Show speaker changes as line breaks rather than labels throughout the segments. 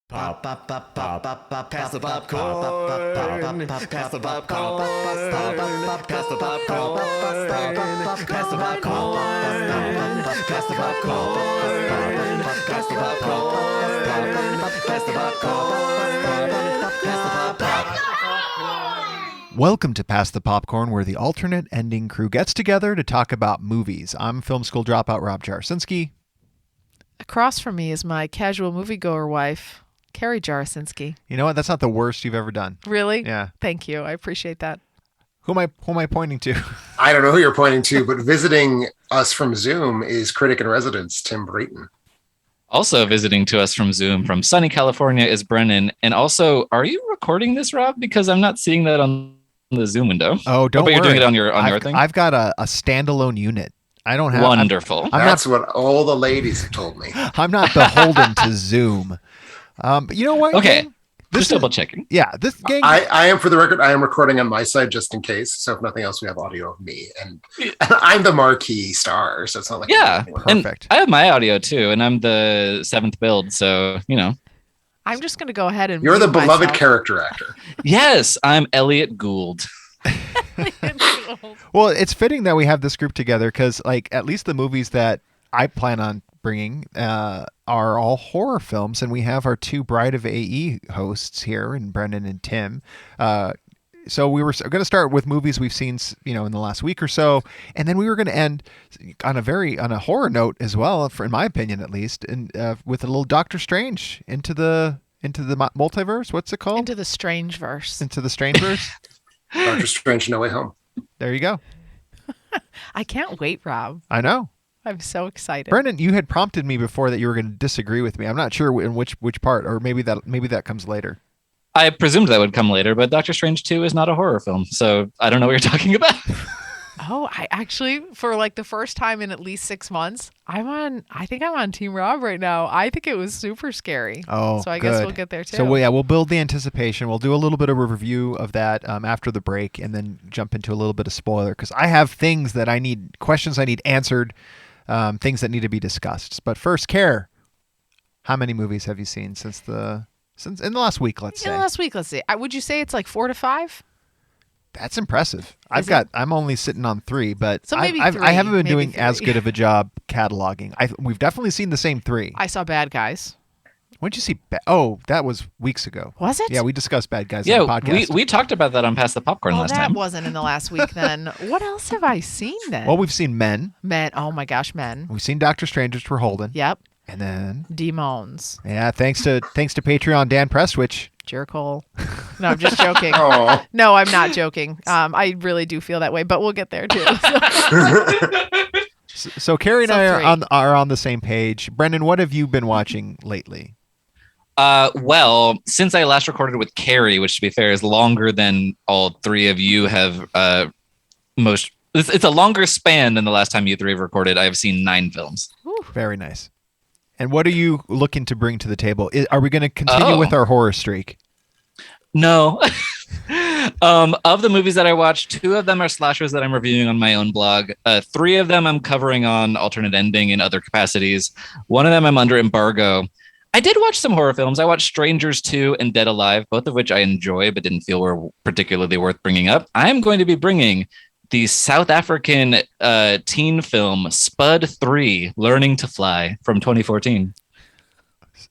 Pop, pop, pop, pop, pop, pop, pass the popcorn. Pass the popcorn. Pass the popcorn. Pass the popcorn. Pass the popcorn. Pass the popcorn. Pass the popcorn. Pass the popcorn.
Welcome to Pass the Popcorn, where the alternate ending crew gets together to talk about movies. I'm film school dropout Rob Jarasinski.
Across from me is my casual moviegoer wife, Carrie Jarasinski.
You know what? That's not the worst you've ever done.
Really?
Yeah.
Thank you. I appreciate that.
Who am I pointing to?
I don't know who you're pointing to, but visiting us from Zoom is critic in residence, Tim Brayton.
Also visiting to us from Zoom from sunny California is Brennan. And also, are you recording this, Rob? Because I'm not seeing that on the Zoom window.
Oh, don't worry.
But you're doing it on your thing?
I've got a standalone unit. I don't have...
Wonderful.
That's what all the ladies have told me.
I'm not beholden to Zoom. But you know what?
Okay.
Gang?
Just double checking.
Yeah, this gang...
I am, for the record, I am recording on my side just in case. So if nothing else, we have audio of me. And I'm the marquee star, so it's not like...
Yeah,
perfect.
And I have my audio too, and I'm the seventh build, so, you know.
I'm just going to go ahead and...
You're the
mute
beloved
myself.
character actor.
Yes, I'm Elliot Gould.
Well, it's fitting that we have this group together because, like, at least the movies that I plan on bringing are all horror films, and we have our two Bride of AE hosts here, and Brendan and Tim. So we were going to start with movies we've seen, in the last week or so, and then we were going to end on a horror note as well, in my opinion at least, and with a little Doctor Strange into the multiverse. What's it called?
Into the strange verse.
Into the strange verse.
Doctor Strange, No Way Home.
There you go.
I can't wait, Rob.
I know.
I'm so excited.
Brendan, you had prompted me before that you were going to disagree with me. I'm not sure in which part, or maybe that comes later.
I presumed that would come later, but Doctor Strange 2 is not a horror film, so I don't know what you're talking about.
Oh, I actually, for like the first time in at least 6 months, I think I'm on Team Rob right now. I think it was super scary.
Oh,
so I
good.
guess we'll get there too.
So we'll build the anticipation. We'll do a little bit of a review of that after the break, and then jump into a little bit of spoiler because I have questions I need answered, things that need to be discussed. But first, Care, how many movies have you seen since in the last week? Let's say.
In the last week, let's see. Would you say it's like 4 to 5?
That's impressive. I'm only sitting on 3, but
So maybe
I
3,
haven't been
maybe
doing
3.
as good of a job cataloging. We've definitely seen the same 3.
I saw Bad Guys.
When did you see? That was weeks ago.
Was it?
Yeah, we discussed Bad Guys
Yeah,
on the podcast.
we talked about that on Pass the Popcorn
Well,
last
that
time.
wasn't in the last week then. What else have I seen then?
Well, we've seen Men.
Men. Oh my gosh, Men.
We've seen Doctor Strange, which we're holding.
Yep.
And then,
Demons.
yeah, thanks to Patreon Dan Prestwich.
Jerkhole. No, I'm just joking.
Oh,
No, I'm not joking. I really do feel that way, but we'll get there too.
So Carrie and
So
I
3.
are on the same page. Brendan, what have you been watching lately?
Well, since I last recorded with Carrie, which to be fair is longer than all 3 of you have it's a longer span than the last time you 3 have recorded. I have seen 9 films.
Very nice. And what are you looking to bring to the table? Are we going to continue with our horror streak?
No. Of the movies that I watched, 2 of them are slashers that I'm reviewing on my own blog. 3 of them I'm covering on alternate ending in other capacities. 1 of them I'm under embargo. I did watch some horror films. I watched Strangers 2 and Dead Alive, both of which I enjoy but didn't feel were particularly worth bringing up. I'm going to be bringing the South African teen film Spud 3, Learning to Fly from 2014.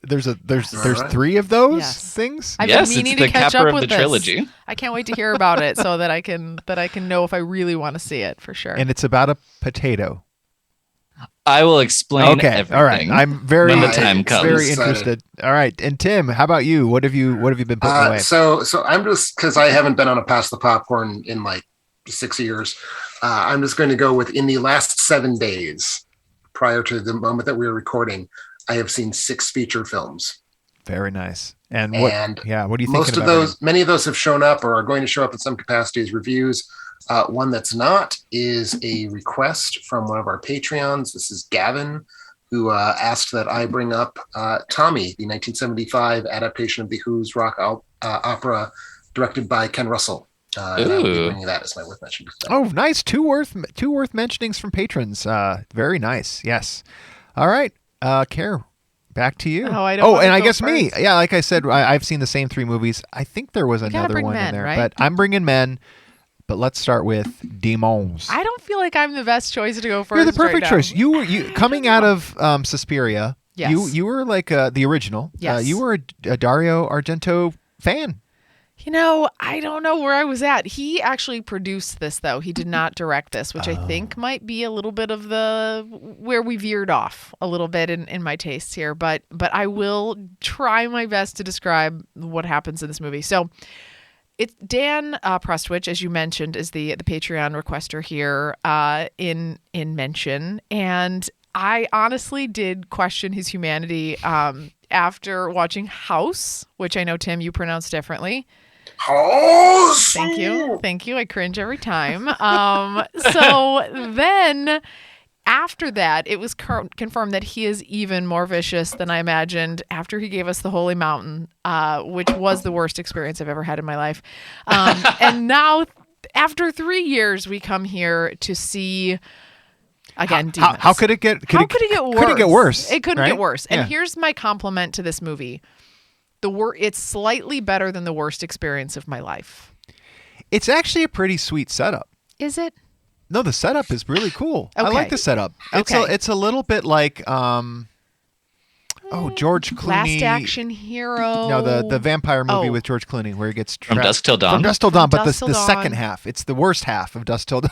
There's
right.
3 of those
Yes.
things?
I've
Yes,
been meaning
it's the
to catch
capper
up
of
with
the
this.
trilogy.
I can't wait to hear about it so that I can know if I really want to see it for sure.
And it's about a potato.
I will explain
Okay,
everything.
all right. I'm very,
when the time comes.
very
Excited.
interested. All right, and Tim, how about you? What have you been putting away?
so I'm just, because I haven't been on a Pass the Popcorn in like 6 years, I'm just going to go with in the last 7 days prior to the moment that we were recording, I have seen 6 feature films.
Very nice. And what do you think?
Most of those, many of those have shown up or are going to show up in some capacity as reviews. One that's not is a request from one of our Patreons. This is Gavin, who asked that I bring up Tommy, the 1975 adaptation of The Who's rock opera directed by Ken Russell. And I will be bringing that as my worth mentioning.
Oh, nice. Two worth mentionings from patrons. Very nice. Yes. All right. Care. back to you.
Oh, I don't wanna
and I
go
guess me.
first.
Yeah, like I said, I've seen the same 3 movies. I think there was
gotta
another
bring
one
men,
in there,
right?
but I'm bringing men. But let's start with Demons.
I don't feel like I'm the best choice to go first.
You're the perfect
right now.
choice. You were coming out of Suspiria.
Yes.
You were like the original.
Yes.
You were a Dario Argento fan.
I don't know where I was at. He actually produced this, though. He did not direct this, which I think might be a little bit of where we veered off a little bit in my tastes here. But I will try my best to describe what happens in this movie. So it's Dan Prestwich, as you mentioned, is the Patreon requester here in mention. And I honestly did question his humanity after watching House, which I know, Tim, you pronounce differently.
House.
Thank you. I cringe every time. So then after that, it was confirmed that he is even more vicious than I imagined after he gave us the Holy Mountain, which was the worst experience I've ever had in my life. And now, after 3 years, we come here to see... Again, demons.
How could it get?
How could it get worse?
Could it get worse?
It couldn't
right?
get worse. And
Yeah.
here's my compliment to this movie: it's slightly better than the worst experience of my life.
It's actually a pretty sweet setup.
Is it?
No, the setup is really cool. I
Okay.
like the setup.
Okay.
It's a little bit like George Clooney.
Last Action Hero.
No, the vampire movie
Oh.
with George Clooney where he gets
From
trapped.
Dusk Till Dawn.
From Dusk Till Dawn, but
Dusk Till
the
Dawn.
second half. It's the worst half of Dusk Till Dawn.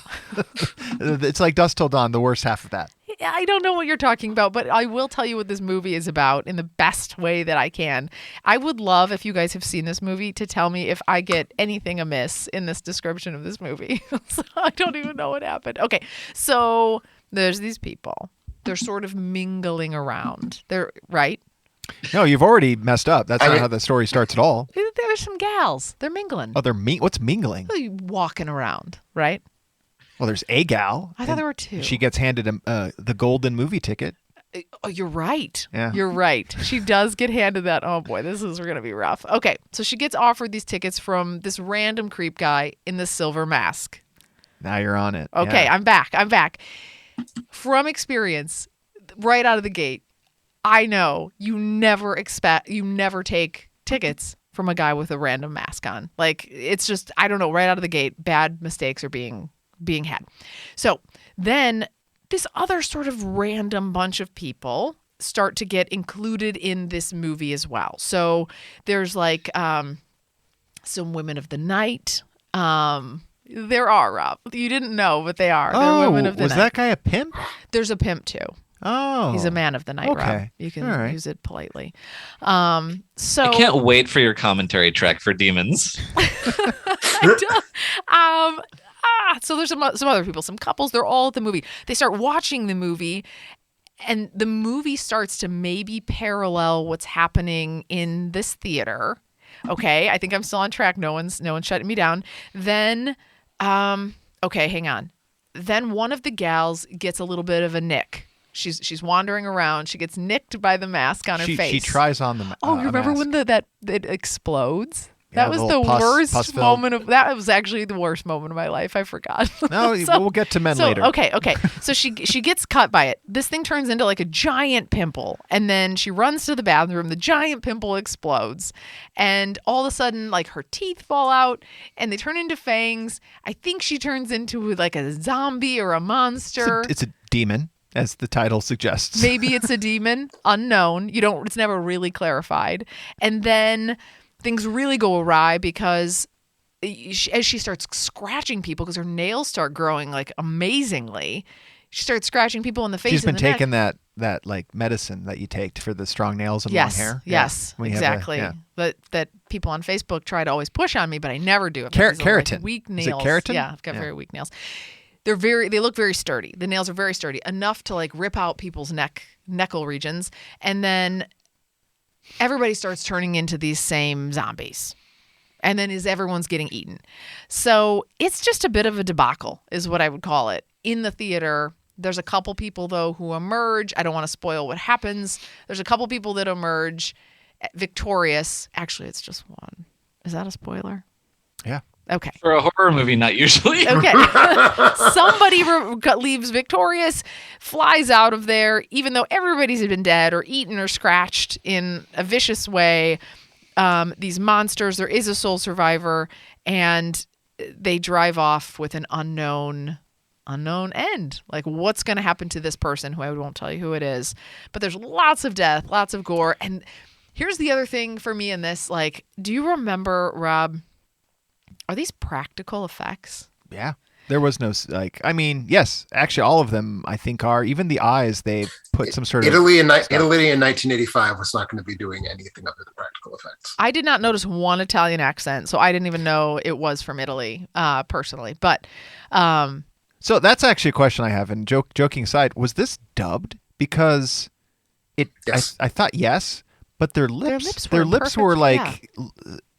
It's like Dusk Till Dawn, the worst half of that.
I don't know what you're talking about, but I will tell you what this movie is about in the best way that I can. I would love, if you guys have seen this movie, to tell me if I get anything amiss in this description of this movie. So I don't even know what happened. Okay, so there's these people. They're sort of mingling around. They're right.
No, you've already messed up. That's
I
not
mean-
how the story starts at all.
There's some gals. They're mingling.
Oh, what's mingling?
They're walking around, right?
Well, there's a gal.
I thought
and
there were 2.
She gets handed the golden movie ticket.
Oh, you're right.
Yeah.
You're right. She does get handed that. Oh boy, this is going to be rough. Okay, so she gets offered these tickets from this random creep guy in the silver mask.
Now you're on it.
Okay,
Yeah.
I'm back. From experience, right out of the gate, I know you never take tickets from a guy with a random mask on. Like, it's just, I don't know, right out of the gate, bad mistakes are being had. So then this other sort of random bunch of people start to get included in this movie as well. So there's like some women of the night. There are, Rob. You didn't know, but they are. They're
Oh,
women of the
was
night.
that guy a pimp?
There's a pimp too.
Oh.
He's a man of the night, Rob.
Okay.
You can
All right.
use it politely. So
I can't wait for your commentary track for demons.
so there's some other people, some couples. They're all at the movie. They start watching the movie, and the movie starts to maybe parallel what's happening in this theater. Okay, I think I'm still on track. No one's shutting me down. Then, okay, hang on. Then one of the gals gets a little bit of a nick. She's wandering around. She gets nicked by the mask on her face.
She tries on the
Oh, you remember
mask.
when that it explodes?
Yeah,
That was
little
the
pus
worst
filled.
moment of that was actually the worst moment of my life. I forgot.
No, we'll get to men later.
Okay. So she gets cut by it. This thing turns into like a giant pimple, and then she runs to the bathroom. The giant pimple explodes, and all of a sudden, like, her teeth fall out, and they turn into fangs. I think she turns into like a zombie or a monster.
It's a demon, as the title suggests.
Maybe it's a demon, unknown. It's never really clarified. And then things really go awry because as she starts scratching people, because her nails start growing like amazingly, she starts scratching people in the face.
She's been
and the neck.
taking that like medicine that you take for the strong nails and
Yes,
long hair.
yes,
When you have
exactly.
yeah.
That people on Facebook try to always push on me, but I never do. I've got these little, like,
Keratin.
weak
Is it
nails.
keratin?
Yeah, I've got
Yeah.
very weak nails. They look very sturdy. The nails are very sturdy, enough to like rip out people's neckle regions, and then everybody starts turning into these same zombies. And then everyone's getting eaten. So it's just a bit of a debacle, is what I would call it. In the theater, there's a couple people, though, who emerge. I don't want to spoil what happens. There's a couple people that emerge victorious. Actually, it's just one. Is that a spoiler?
Yeah.
Okay.
For a horror movie, not usually.
Okay. Somebody leaves victorious, flies out of there, even though everybody's been dead or eaten or scratched in a vicious way. These monsters, there is a sole survivor, and they drive off with an unknown end. Like, what's going to happen to this person who I won't tell you who it is. But there's lots of death, lots of gore. And here's the other thing for me in this. Like, do you remember, Rob, are these practical effects?
Yeah. There was no, yes, actually all of them I think are. Even the eyes, they put some sort
Italy
of...
Italy in 1985 was not going to be doing anything other than practical effects.
I did not notice one Italian accent, so I didn't even know it was from Italy, personally. But
so that's actually a question I have. And joking aside, was this dubbed? Because
Yes.
I thought yes, but their lips were
perfect,
like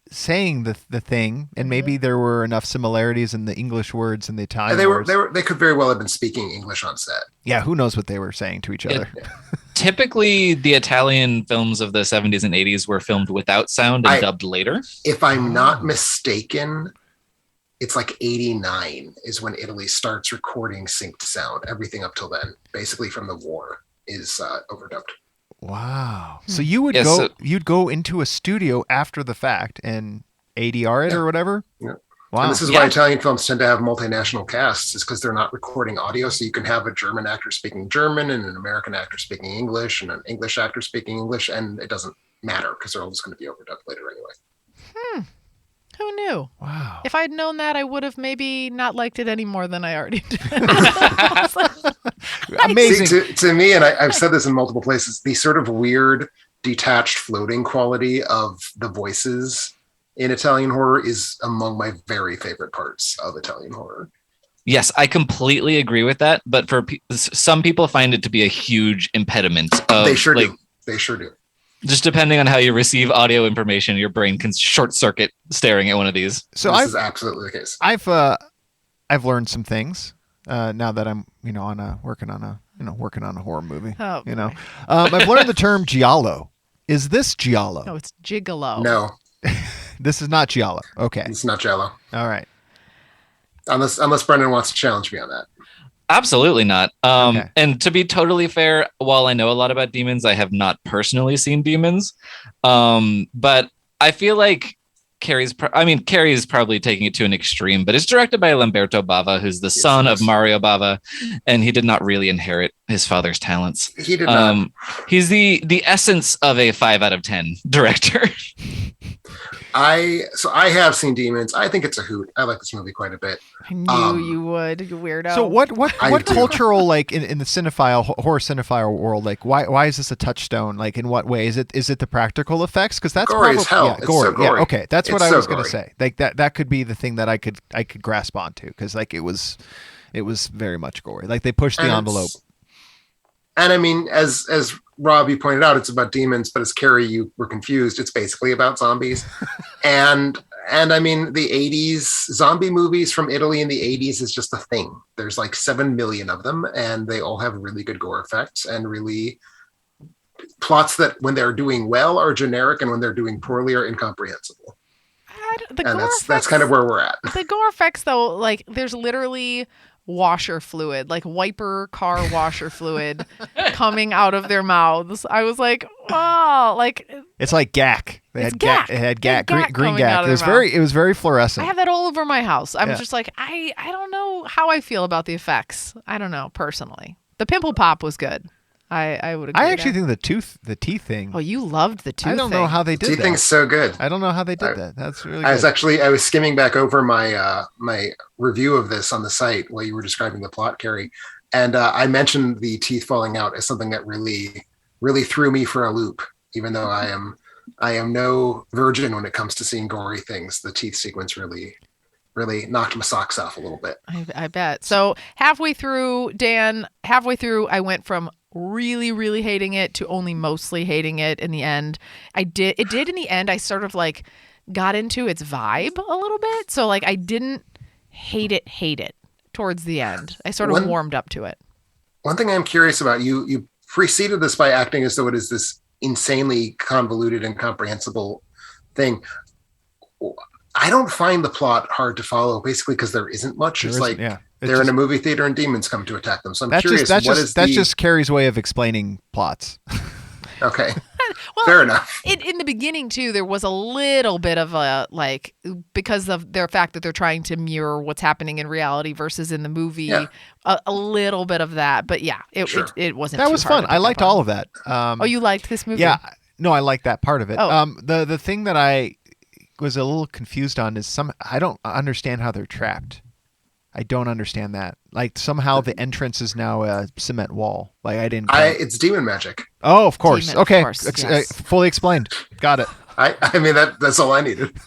saying the thing, and maybe there were enough similarities in the English words and the Italian words.
They could very well have been speaking English on set.
Yeah, who knows what they were saying to each other.
Typically, the Italian films of the 70s and 80s were filmed without sound and dubbed later.
If I'm not mistaken, it's like 89 is when Italy starts recording synced sound. Everything up till then, basically from the war, is overdubbed.
Wow. So you would you'd go into a studio after the fact and ADR it or whatever?
Yeah.
Wow.
And this is why Italian films tend to have multinational casts, is because they're not recording audio. So you can have a German actor speaking German and an American actor speaking English and an English actor speaking English, and it doesn't matter because they're all just going to be overdubbed later anyway.
Who knew?
Wow.
If I'd known that, I would have maybe not liked it any more than I already did.
Amazing.
See, to me, and I've said this in multiple places, the sort of weird, detached, floating quality of the voices in Italian horror is among my very favorite parts of Italian horror.
Yes, I completely agree with that. But for some people, find it to be a huge impediment.
They sure do. They sure do.
Just depending on how you receive audio information, your brain can short circuit staring at one of these.
So
this is absolutely the case.
I've learned some things now that I'm working on a horror movie.
Oh,
I've learned the term giallo. Is this giallo?
No, it's gigolo.
No,
this is not giallo. Okay,
it's not Jello.
all right.
Unless Brendan wants to challenge me on that.
Absolutely not.
Okay.
And to be totally fair, while I know a lot about demons, I have not personally seen demons. But I feel like Carrie's probably taking it to an extreme, but it's directed by Lamberto Bava, who's the son of Mario Bava, and he did not really inherit his father's talents.
He did not.
He's the essence of a 5 out of 10 director.
I have seen Demons. I think it's a hoot. I like this movie quite a bit.
I knew you would, you weirdo.
So what cultural, like in the horror cinephile world, like why is this a touchstone? Like in what way? Is it the practical effects? Because that's
gory as hell. It's
gore.
so gory.
Yeah, okay, that's what
It's
I was
so
gonna
gory.
say. Like that could be the thing that I could grasp onto, because like it was very much gory. Like they pushed the envelope.
And I mean, as Rob, you pointed out, it's about demons, but as Carrie, you were confused. It's basically about zombies. and I mean, the 80s zombie movies from Italy in the 80s is just a thing. There's like 7 million of them, and they all have really good gore effects and really plots that when they're doing well are generic and when they're doing poorly are incomprehensible. And that's kind of where we're at.
The gore effects, though, like there's literally washer fluid, like wiper car washer fluid coming out of their mouths. I was like, oh, like
it's like gack. They had gack. It had gack, green gack. It was very fluorescent.
I have that all over my house. I'm just like, I don't know how I feel about the effects. I don't know personally. The pimple pop was good. I would agree.
I actually think the teeth thing.
Oh, you loved the tooth.
I don't know how they did that.
Teeth thing's so good.
I don't know how they did that. That's really good.
I was skimming back over my my review of this on the site while you were describing the plot, Carrie, and I mentioned the teeth falling out as something that really, really threw me for a loop. Even though I am no virgin when it comes to seeing gory things, the teeth sequence really knocked my socks off a little bit.
I bet. So halfway through, I went from really, really hating it to only mostly hating it in the end. It did in the end. I sort of like got into its vibe a little bit. So like I didn't hate it towards the end. I sort of warmed up to it.
One thing I'm curious about, you preceded this by acting as though it is this insanely convoluted and incomprehensible thing. I don't find the plot hard to follow, basically because there isn't much. It's like they're in a movie theater and demons come to attack them. So I'm curious,
that's just Carrie's way of explaining plots.
Okay.
Well,
fair enough.
In the beginning too, there was a little bit of a like, because of their fact that they're trying to mirror what's happening in reality versus in the movie, a little bit of that. But yeah, it wasn't.
That was fun. I liked all of that.
Oh, you liked this movie?
Yeah. No, I liked that part of it.
Oh.
The thing that I was a little confused on is I don't understand how they're trapped. I don't understand that. Like somehow the entrance is now a cement wall. Like I didn't.
It's demon magic.
Oh, of course.
Demon,
okay,
of course, yes.
Fully explained. Got it.
I mean that's all I needed.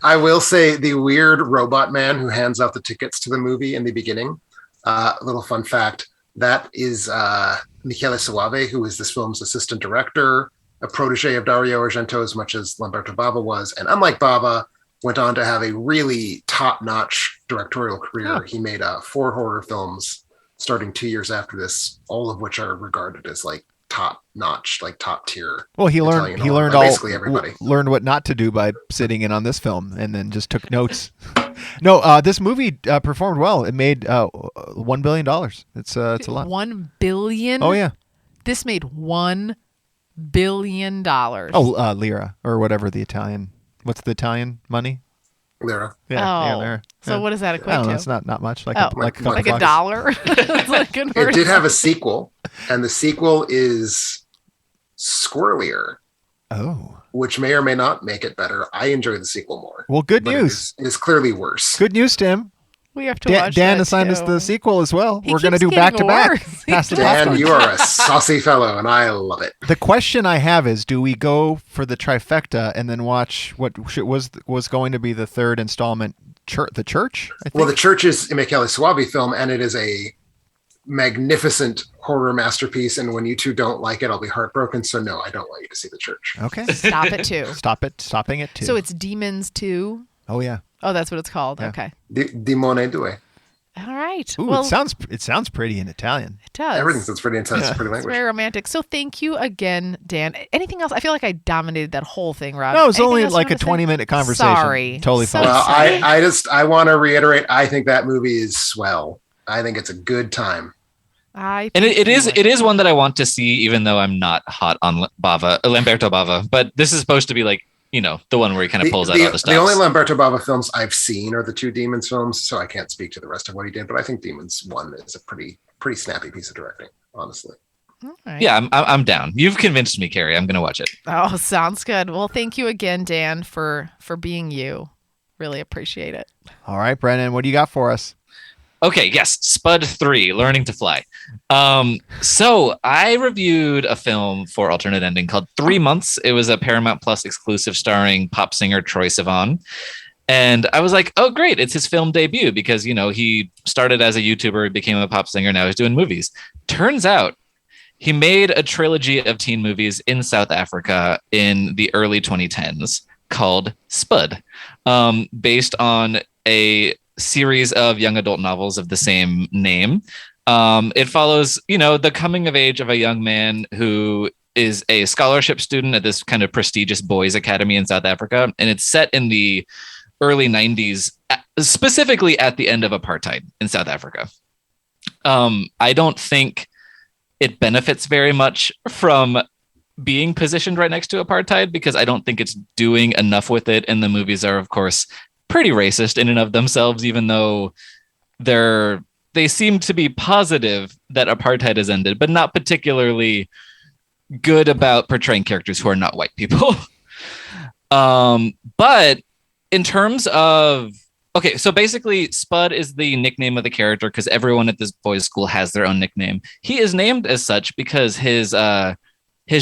I will say the weird robot man who hands out the tickets to the movie in the beginning. Little fun fact: that is Michele Soave, who is this film's assistant director, a protege of Dario Argento as much as Lamberto Bava was, and unlike Bava, went on to have a really top-notch directorial career. He made 4 horror films starting 2 years after this, all of which are regarded as like top-notch, like top-tier.
Well, he learned
basically everybody
learned what not to do by sitting in on this film, and then just took notes. No, this movie performed well. It made $1 billion. It's a lot.
1 billion.
Oh yeah,
this made $1 billion.
Oh, lira or whatever the Italian. What's the Italian money?
Lira.
Yeah, lira.
So what does that equate to?
It's not much. Like
like
a
$1. It's like
it did have a sequel, and the sequel is squirrelier.
Oh.
Which may or may not make it better. I enjoy the sequel more.
Well, good news.
It is clearly worse.
Good news, Tim.
We have to watch
Dan
that
assigned
too.
us the sequel as well.
He
We're going to do
keeps
back to
getting
back.
worse.
Pass the
Dan,
popcorn.
you are a saucy fellow, and I love it.
The question I have is, do we go for the trifecta and then watch what was going to be the third installment, The Church? I think?
Well, The Church is a Michele Soave film, and it is a magnificent horror masterpiece. And when you two don't like it, I'll be heartbroken. So no, I don't want you to see The Church.
Okay.
Stop it too.
Stopping it too.
So it's Demons 2.
Oh yeah.
Oh, that's what it's called.
Yeah.
Okay.
Dimone due.
All right.
Ooh,
well,
it sounds pretty in Italian.
it does.
Everything sounds pretty intense. Pretty
It's
language.
very romantic. So thank you again, Dan. Anything else? I feel like I dominated that whole thing, Rob.
No, it was
Anything
only
else you
like a
wanna say?
20-minute conversation.
Sorry.
Totally
So
fine.
Well,
sorry.
I want to reiterate. I think that movie is swell. I think it's a good time.
And
it is one that I want to see, even though I'm not hot on Lamberto Bava. But this is supposed to be like, the one where he kind of pulls out all the stuff.
The only Lamberto Bava films I've seen are the 2 Demons films, so I can't speak to the rest of what he did. But I think Demons 1 is a pretty snappy piece of directing, honestly.
All right.
Yeah, I'm down. You've convinced me, Carrie. I'm going to watch it.
Oh, sounds good. Well, thank you again, Dan, for being you. Really appreciate it.
All right, Brennan, what do you got for us?
Okay, yes, Spud 3, Learning to Fly. So I reviewed a film for Alternate Ending called 3 Months. It was a Paramount Plus exclusive starring pop singer Troye Sivan. And I was like, oh, great, it's his film debut because, he started as a YouTuber, became a pop singer, now he's doing movies. Turns out he made a trilogy of teen movies in South Africa in the early 2010s called Spud, based on a series of young adult novels of the same name. It follows, the coming of age of a young man who is a scholarship student at this kind of prestigious boys' academy in South Africa. And it's set in the early 90s, specifically at the end of apartheid in South Africa. I don't think it benefits very much from being positioned right next to apartheid because I don't think it's doing enough with it. And the movies are, of course, pretty racist in and of themselves, even though they seem to be positive that apartheid has ended, but not particularly good about portraying characters who are not white people. But in terms of, okay, so basically Spud is the nickname of the character because everyone at this boys' school has their own nickname. He is named as such because his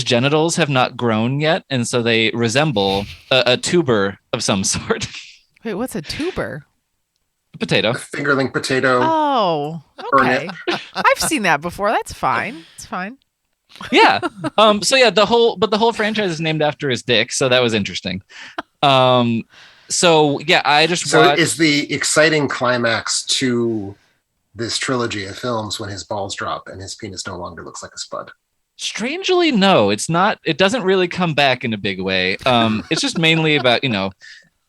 genitals have not grown yet, and so they resemble a tuber of some sort.
Wait, what's a tuber?
Potato.
A fingerling potato.
Oh, okay. I've seen that before. That's fine. It's fine.
Yeah. So yeah, the whole franchise is named after his dick, so that was interesting. So yeah, I just
So
watched...
is the exciting climax to this trilogy of films when his balls drop and his penis no longer looks like a spud?
Strangely, no, it's not. It doesn't really come back in a big way. It's just mainly about,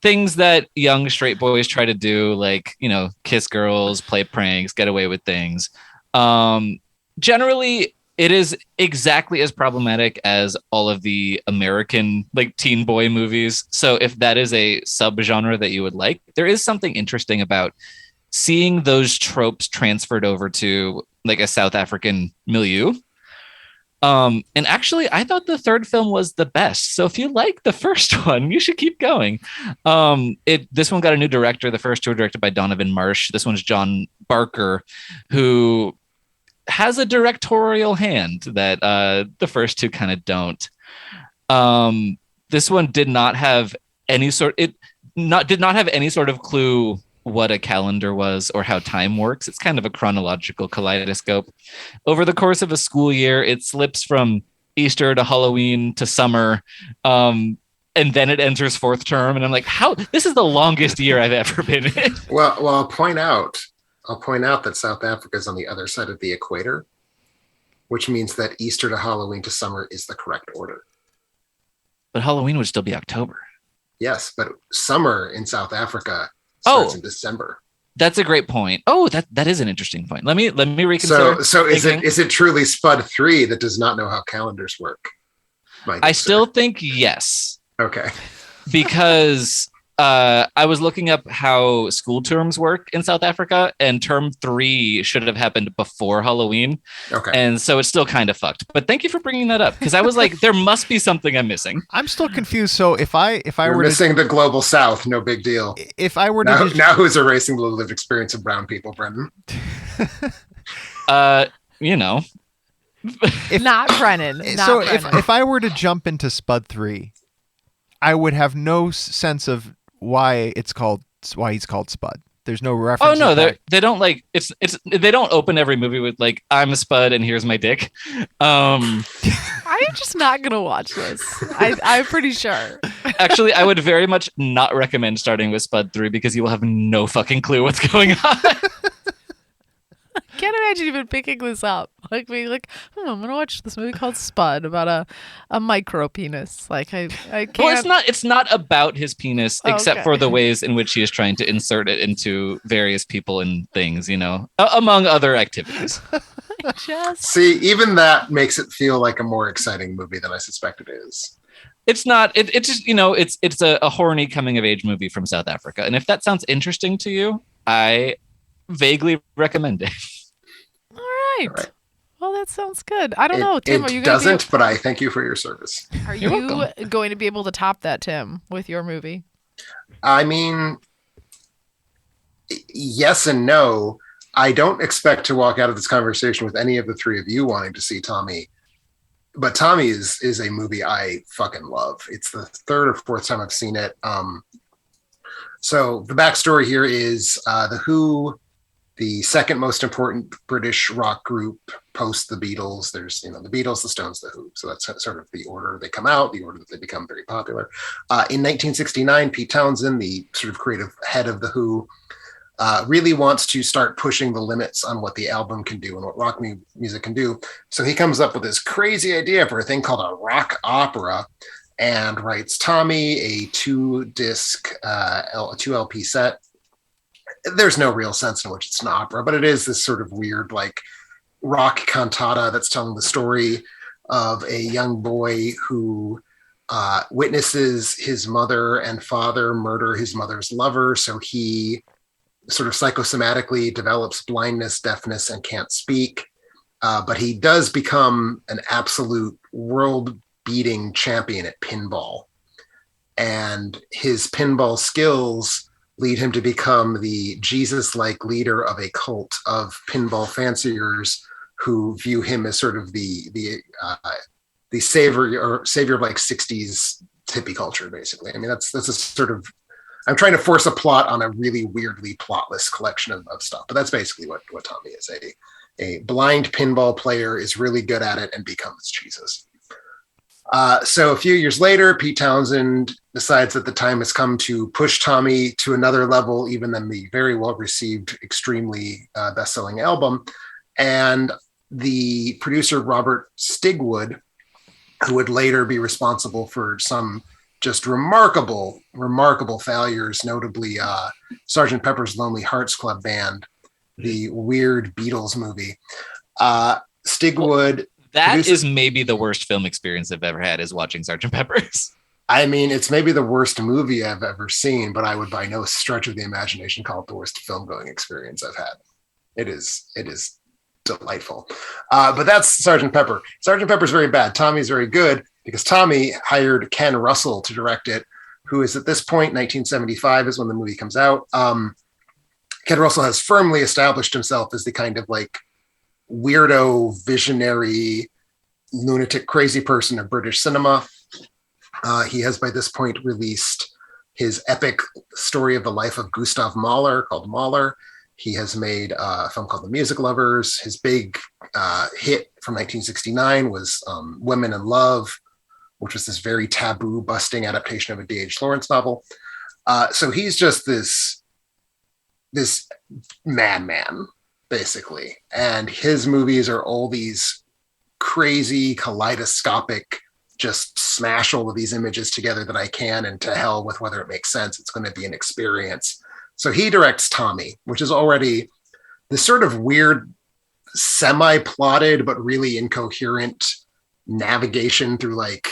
things that young straight boys try to do, like, you know, kiss girls, play pranks, get away with things. Generally, it is exactly as problematic as all of the American like teen boy movies. So if that is a subgenre that you would like, there is something interesting about seeing those tropes transferred over to like a South African milieu. And actually, I thought the third film was the best. So if you like the first one, you should keep going. This one got a new director. The first two were directed by Donovan Marsh. This one's John Barker, who has a directorial hand that the first two kind of don't. This one did not have any sort. Did not have any sort of clue what a calendar was or how time works. It's kind of a chronological kaleidoscope. Over the course of a school year, it slips from Easter to Halloween to summer, and then it enters fourth term. And I'm like, how? This is the longest year I've ever been in.
Well, I'll point out that South Africa is on the other side of the equator, which means that Easter to Halloween to summer is the correct order.
But Halloween would still be October.
Yes, but summer in South Africa starts in December.
That's a great point. Oh, that is an interesting point. Let me reconsider.
So is it truly Spud 3 that does not know how calendars work?
I still think yes.
Okay.
Because I was looking up how school terms work in South Africa, and term 3 should have happened before Halloween.
Okay.
And so it's still kind of fucked. But thank you for bringing that up, because I was like, there must be something I'm missing.
I'm still confused. So if I
You're
were
missing the global South, no big deal.
If I were to
now who's erasing the lived experience of brown people, Brendan?
You know.
Not Brennan.
If I were to jump into Spud 3, I would have no sense of why he's called Spud. There's no reference.
Oh no, they don't like it's they don't open every movie with like, I'm a Spud and here's my dick.
I'm just not gonna watch this. I'm pretty sure.
Actually, I would very much not recommend starting with Spud 3 because you will have no fucking clue what's going on.
I can't imagine even picking this up. Like being like, I'm gonna watch this movie called Spud about a micro penis. Like I can't.
Well, it's not about his penis, except for the ways in which he is trying to insert it into various people and things, you know, among other activities.
See, even that makes it feel like a more exciting movie than I suspect it is.
It's not. It's just, you know, it's a horny coming of age movie from South Africa, and if that sounds interesting to you, I vaguely recommend it.
All right. Well, that sounds good. I don't know, Tim. Are you
but I thank you for your service.
Are you going to be able to top that, Tim, with your movie?
I mean, yes and no. I don't expect to walk out of this conversation with any of the three of you wanting to see Tommy. But Tommy is a movie I fucking love. It's the third or fourth time I've seen it. So the backstory here is The Who, the second most important British rock group post the Beatles. There's, the Beatles, the Stones, the Who. So that's sort of the order they come out, the order that they become very popular. In 1969, Pete Townsend, the sort of creative head of the Who, really wants to start pushing the limits on what the album can do and what rock music can do. So he comes up with this crazy idea for a thing called a rock opera and writes Tommy, a 2-disc, 2 LP set. There's no real sense in which it's an opera, but it is this sort of weird, like, rock cantata that's telling the story of a young boy who witnesses his mother and father murder his mother's lover. So he sort of psychosomatically develops blindness, deafness, and can't speak. But he does become an absolute world-beating champion at pinball. And his pinball skills lead him to become the Jesus-like leader of a cult of pinball fanciers who view him as sort of the savior of like 60s hippie culture, basically. I mean, that's a sort of, I'm trying to force a plot on a really weirdly plotless collection of stuff, but that's basically what Tommy is. A blind pinball player is really good at it and becomes Jesus. So a few years later, Pete Townsend decides that the time has come to push Tommy to another level, even than the very well-received, extremely best-selling album. And the producer, Robert Stigwood, who would later be responsible for some just remarkable failures, notably Sgt. Pepper's Lonely Hearts Club Band, the weird Beatles movie. Stigwood.
That is maybe the worst film experience I've ever had, is watching Sgt. Pepper's.
I mean, it's maybe the worst movie I've ever seen, but I would by no stretch of the imagination call it the worst film going experience I've had. It is delightful. But that's Sgt. Pepper. Sgt. Pepper's very bad. Tommy's very good because Tommy hired Ken Russell to direct it, who is at this point, 1975 is when the movie comes out. Ken Russell has firmly established himself as the kind of like weirdo, visionary, lunatic, crazy person of British cinema. He has by this point released his epic story of the life of Gustav Mahler called Mahler. He has made a film called The Music Lovers. His big hit from 1969 was Women in Love, which was this very taboo busting adaptation of a D.H. Lawrence novel. So he's just this madman, basically. And his movies are all these crazy, kaleidoscopic, just smash all of these images together that I can, and to hell with whether it makes sense. It's going to be an experience. So he directs Tommy, which is already this sort of weird, semi-plotted, but really incoherent navigation through like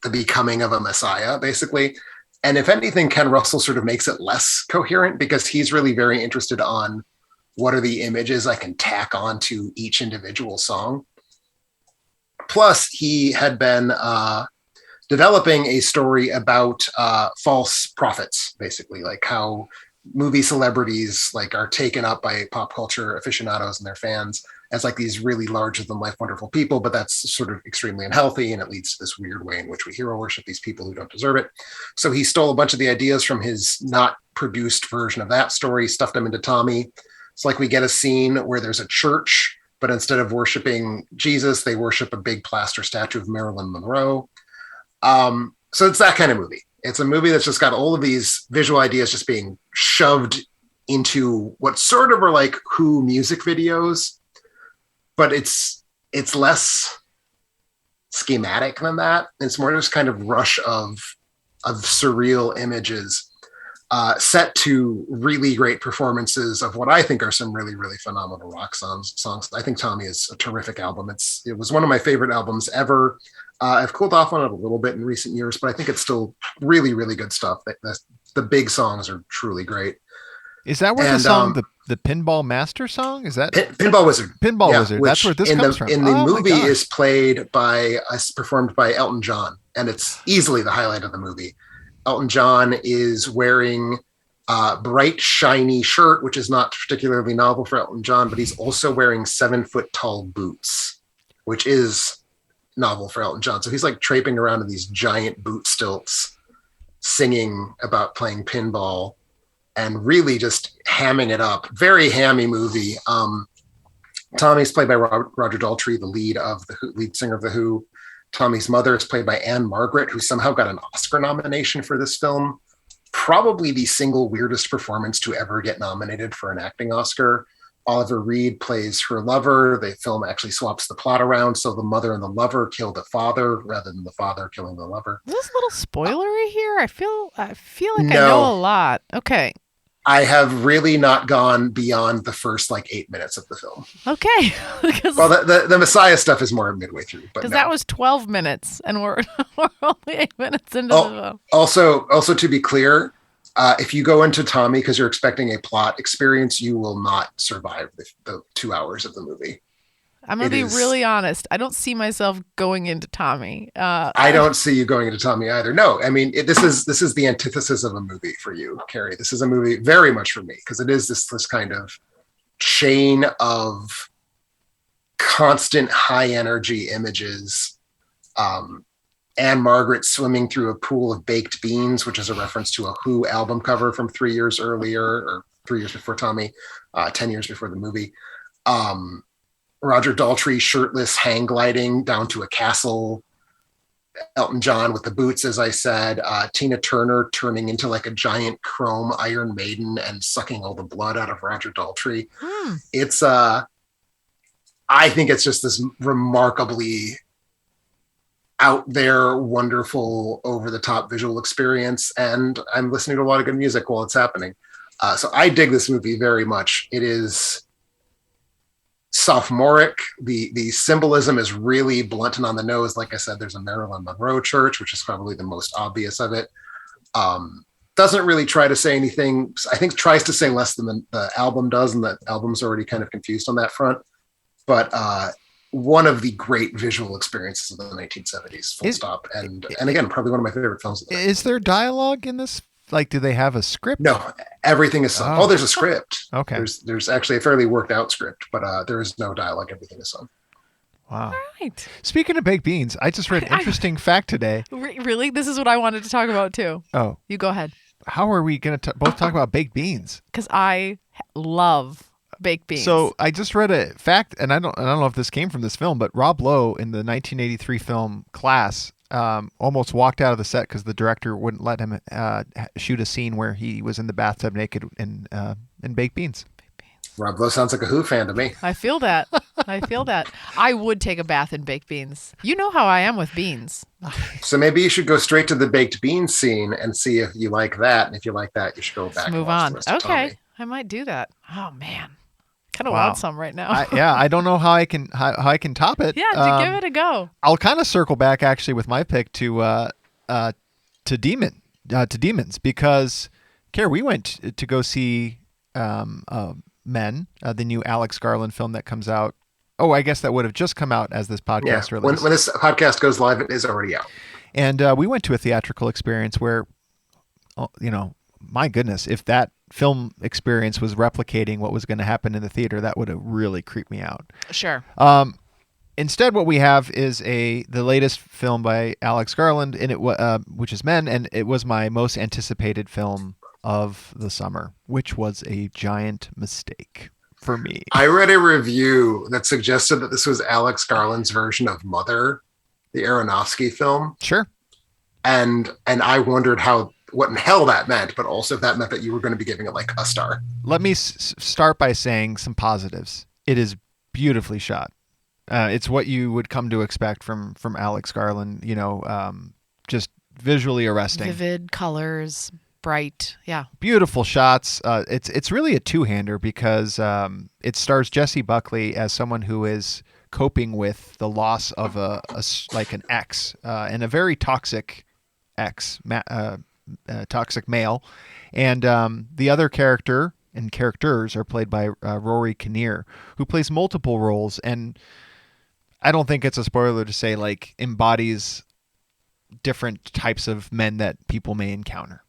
the becoming of a messiah, basically. And if anything, Ken Russell sort of makes it less coherent because he's really very interested on what are the images I can tack on to each individual song. Plus, he had been developing a story about false prophets, basically, like how movie celebrities like are taken up by pop culture aficionados and their fans as like these really larger than life wonderful people, but that's sort of extremely unhealthy, and it leads to this weird way in which we hero worship these people who don't deserve it. So he stole a bunch of the ideas from his not produced version of that story, stuffed them into Tommy. It's like we get a scene where there's a church, but instead of worshiping Jesus, they worship a big plaster statue of Marilyn Monroe. So it's that kind of movie. It's a movie that's just got all of these visual ideas just being shoved into what sort of are like Who music videos, but it's less schematic than that. It's more just kind of rush of surreal images set to really great performances of what I think are some really, really phenomenal rock songs. I think Tommy is a terrific album. It was one of my favorite albums ever. I've cooled off on it a little bit in recent years, but I think it's still really, really good stuff. The big songs are truly great.
Is that where the song, the Pinball Master song? Is that
Pinball Wizard?
Pinball Wizard. That's where this comes from.
In the movie is performed by Elton John, and it's easily the highlight of the movie. Elton John is wearing a bright, shiny shirt, which is not particularly novel for Elton John, but he's also wearing 7-foot tall boots, which is novel for Elton John. So he's like traipsing around in these giant boot stilts, singing about playing pinball and really just hamming it up. Very hammy movie. Tommy's played by Roger Daltrey, the lead singer of The Who. Tommy's mother is played by Anne Margaret, who somehow got an Oscar nomination for this film. Probably the single weirdest performance to ever get nominated for an acting Oscar. Oliver Reed plays her lover. The film actually swaps the plot around, so the mother and the lover kill the father rather than the father killing the lover.
Is this a little spoilery here? I feel like I know a lot. Okay.
I have really not gone beyond the first 8 minutes of the film.
Okay.
Well, the Messiah stuff is more midway through. Because
that was 12 minutes, and we're only 8 minutes into the film.
Also, to be clear, if you go into Tommy because you're expecting a plot experience, you will not survive the 2 hours of the movie.
I'm going to be really honest. I don't see myself going into Tommy.
I don't see you going into Tommy either. No, I mean, this is the antithesis of a movie for you, Carrie. This is a movie very much for me because it is this kind of chain of constant high energy images. Anne Margaret swimming through a pool of baked beans, which is a reference to a Who album cover from 3 years earlier, or 3 years before Tommy, 10 years before the movie. Roger Daltrey shirtless hang gliding down to a castle. Elton John with the boots, as I said. Tina Turner turning into a giant chrome Iron Maiden and sucking all the blood out of Roger Daltrey. It's I think it's just this remarkably out there, wonderful, over the top visual experience, and I'm listening to a lot of good music while it's happening. So I dig this movie very much. It is sophomoric. The symbolism is really blunt and on the nose. Like I said, there's a Marilyn Monroe church, which is probably the most obvious of it. Doesn't really try to say anything. I think tries to say less than the album does, and the album's already kind of confused on that front. But one of the great visual experiences of the 1970s, full stop. And again, probably one of my favorite films of the 90s.
Is there dialogue in this? Like, do they have a script?
No, everything is sung. Oh, there's a script.
Okay.
There's actually a fairly worked out script, but there is no dialogue. Everything is sung.
Wow.
All right.
Speaking of baked beans, I just read an interesting fact today.
Really? This is what I wanted to talk about too.
Oh.
You go ahead.
How are we going to both talk about baked beans?
Because I love baked beans.
So I just read a fact, and I don't know if this came from this film, but Rob Lowe in the 1983 film Class almost walked out of the set because the director wouldn't let him shoot a scene where he was in the bathtub naked in baked beans.
Rob Lowe sounds like a Who fan to me.
I feel that. I would take a bath in baked beans. You know how I am with beans.
So maybe you should go straight to the baked beans scene and see if you like that. And if you like that, you should go back.
Let's move
and watch
on.
the rest of
Okay,
Tommy.
I might do that. Oh man, kind of
Wow.
want some right now.
I don't know how I can top it.
Yeah, give it a go.
I'll kind of circle back actually with my pick to Demons because, Kara, we went to go see Men, the new Alex Garland film that comes out. Oh, I guess that would have just come out as this podcast release.
When this podcast goes live, it is already out.
And we went to a theatrical experience where, my goodness, if that film experience was replicating what was going to happen in the theater, that would have really creeped me out.
Sure.
Instead, what we have is the latest film by Alex Garland, and which is Men, and it was my most anticipated film of the summer, which was a giant mistake for me.
I read a review that suggested that this was Alex Garland's version of Mother, the Aronofsky film.
Sure.
And I wondered what in hell that meant, but also if that meant that you were going to be giving it like a star.
Let me start by saying some positives. It is beautifully shot. It's what you would come to expect from Alex Garland, just visually arresting.
Vivid colors, bright. Yeah.
Beautiful shots. It's really a two-hander because it stars Jessie Buckley as someone who is coping with the loss of an ex and a very toxic ex, toxic male. And the other character and characters are played by Rory Kinnear, who plays multiple roles. And I don't think it's a spoiler to say embodies different types of men that people may encounter.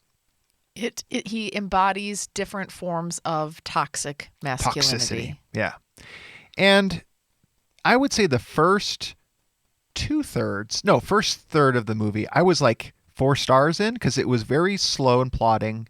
He embodies different forms of toxic masculinity.
Toxicity. Yeah. And I would say the first third of the movie, I was 4 stars in because it was very slow and plodding.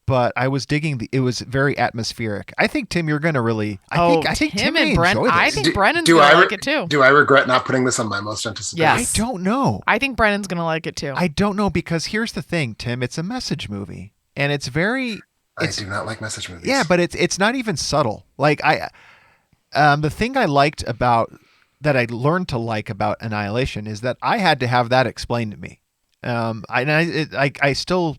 But I was digging it was very atmospheric. I think, Tim, you're going to really, I think Tim
and Brent,
enjoy this.
I think Brennan's going to like it too.
Do I regret not putting this on my most anticipated?
Yes.
I don't know.
I think Brennan's going to like it too.
I don't know because here's the thing, Tim, it's a message movie and it's very,
I do not like message movies.
yeah, but it's not even subtle. The thing I learned to like about Annihilation is that I had to have that explained to me. I still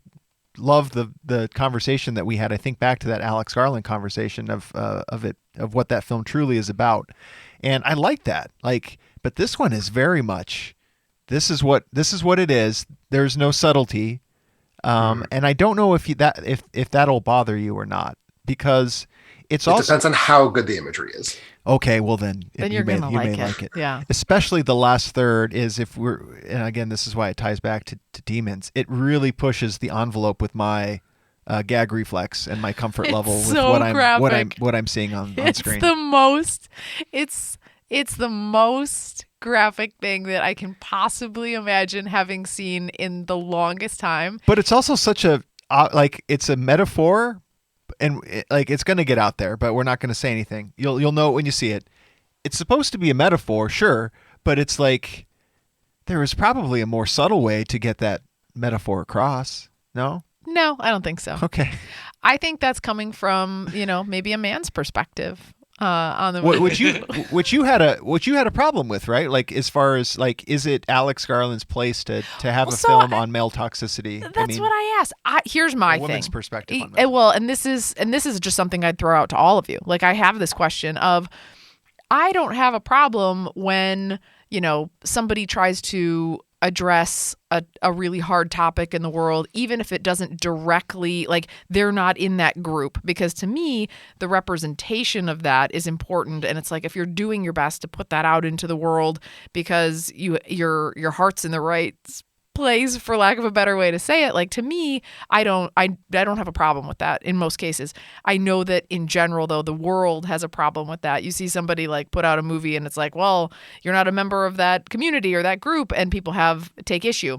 love the conversation that we had. I think back to that Alex Garland conversation of what that film truly is about, and I like that. But this one is very much this is what it is. There's no subtlety, and I don't know if that'll bother you or not because it
depends on how good the imagery is.
Okay, well then
you're gonna
like it.
Yeah.
Especially the last third is and again, this is why it ties back to Demons. It really pushes the envelope with my gag reflex and my comfort level with
so
what I'm seeing on screen.
It's the most graphic thing that I can possibly imagine having seen in the longest time.
But it's also such a it's a metaphor. And it's going to get out there, but we're not going to say anything. You'll know it when you see it. It's supposed to be a metaphor, sure, but it's there is probably a more subtle way to get that metaphor across. No?
No, I don't think so.
Okay.
I think that's coming from, maybe a man's perspective. on the
which you had a problem with, right? Like, as far as like, is it Alex Garland's place to have a film on male toxicity?
That's what I asked. Here's my
woman's
thing.
Perspective on that.
Well, and this is just something I'd throw out to all of you. Like, I have this question of, I don't have a problem when, somebody tries to address a really hard topic in the world, even if it doesn't directly, like, they're not in that group, because to me the representation of that is important. And it's like, if you're doing your best to put that out into the world because your heart's in the right place, for lack of a better way to say it, like, to me, I don't have a problem with that in most cases. I know that in general, though, the world has a problem with that. You see somebody like put out a movie and it's like, well, you're not a member of that community or that group, and people take issue.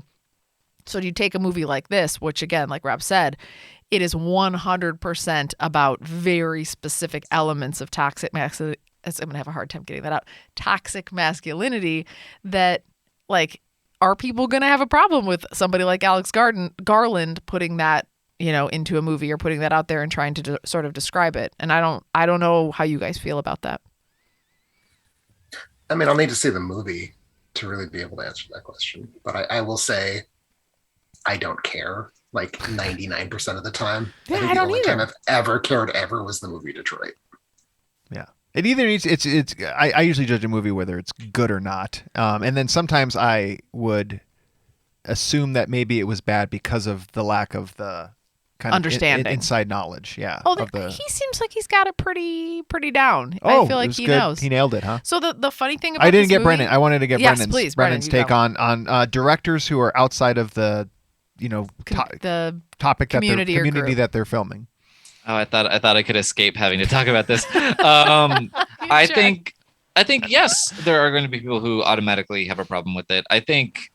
So you take a movie like this, which, again, like Rob said, it is 100% about very specific elements of toxic masculinity. I'm going to have a hard time getting that out. Toxic masculinity that, like, are people going to have a problem with somebody like Alex Garland putting that, into a movie, or putting that out there and trying to sort of describe it? And I don't know how you guys feel about that.
I mean, I'll need to see the movie to really be able to answer that question. But I will say, I don't care, like, 99% of the time.
Yeah,
I think
I
the
don't
only
either.
time I've ever cared ever was the movie Detroit.
Yeah. It either needs, I usually judge a movie whether it's good or not. And then sometimes I would assume that maybe it was bad because of the lack of the kind
understanding,
of inside knowledge. Yeah.
Oh, he seems like he's got it pretty down.
Oh,
I feel like he
good.
knows.
He nailed it, huh?
So the funny thing about
I didn't
this
get
movie,
Brendan. I wanted to get
yes, please,
Brendan's take on directors who are outside of the,
the
topic
community or
community
group
that they're filming.
Oh, I thought I could escape having to talk about this. I think yes, there are going to be people who automatically have a problem with it. I think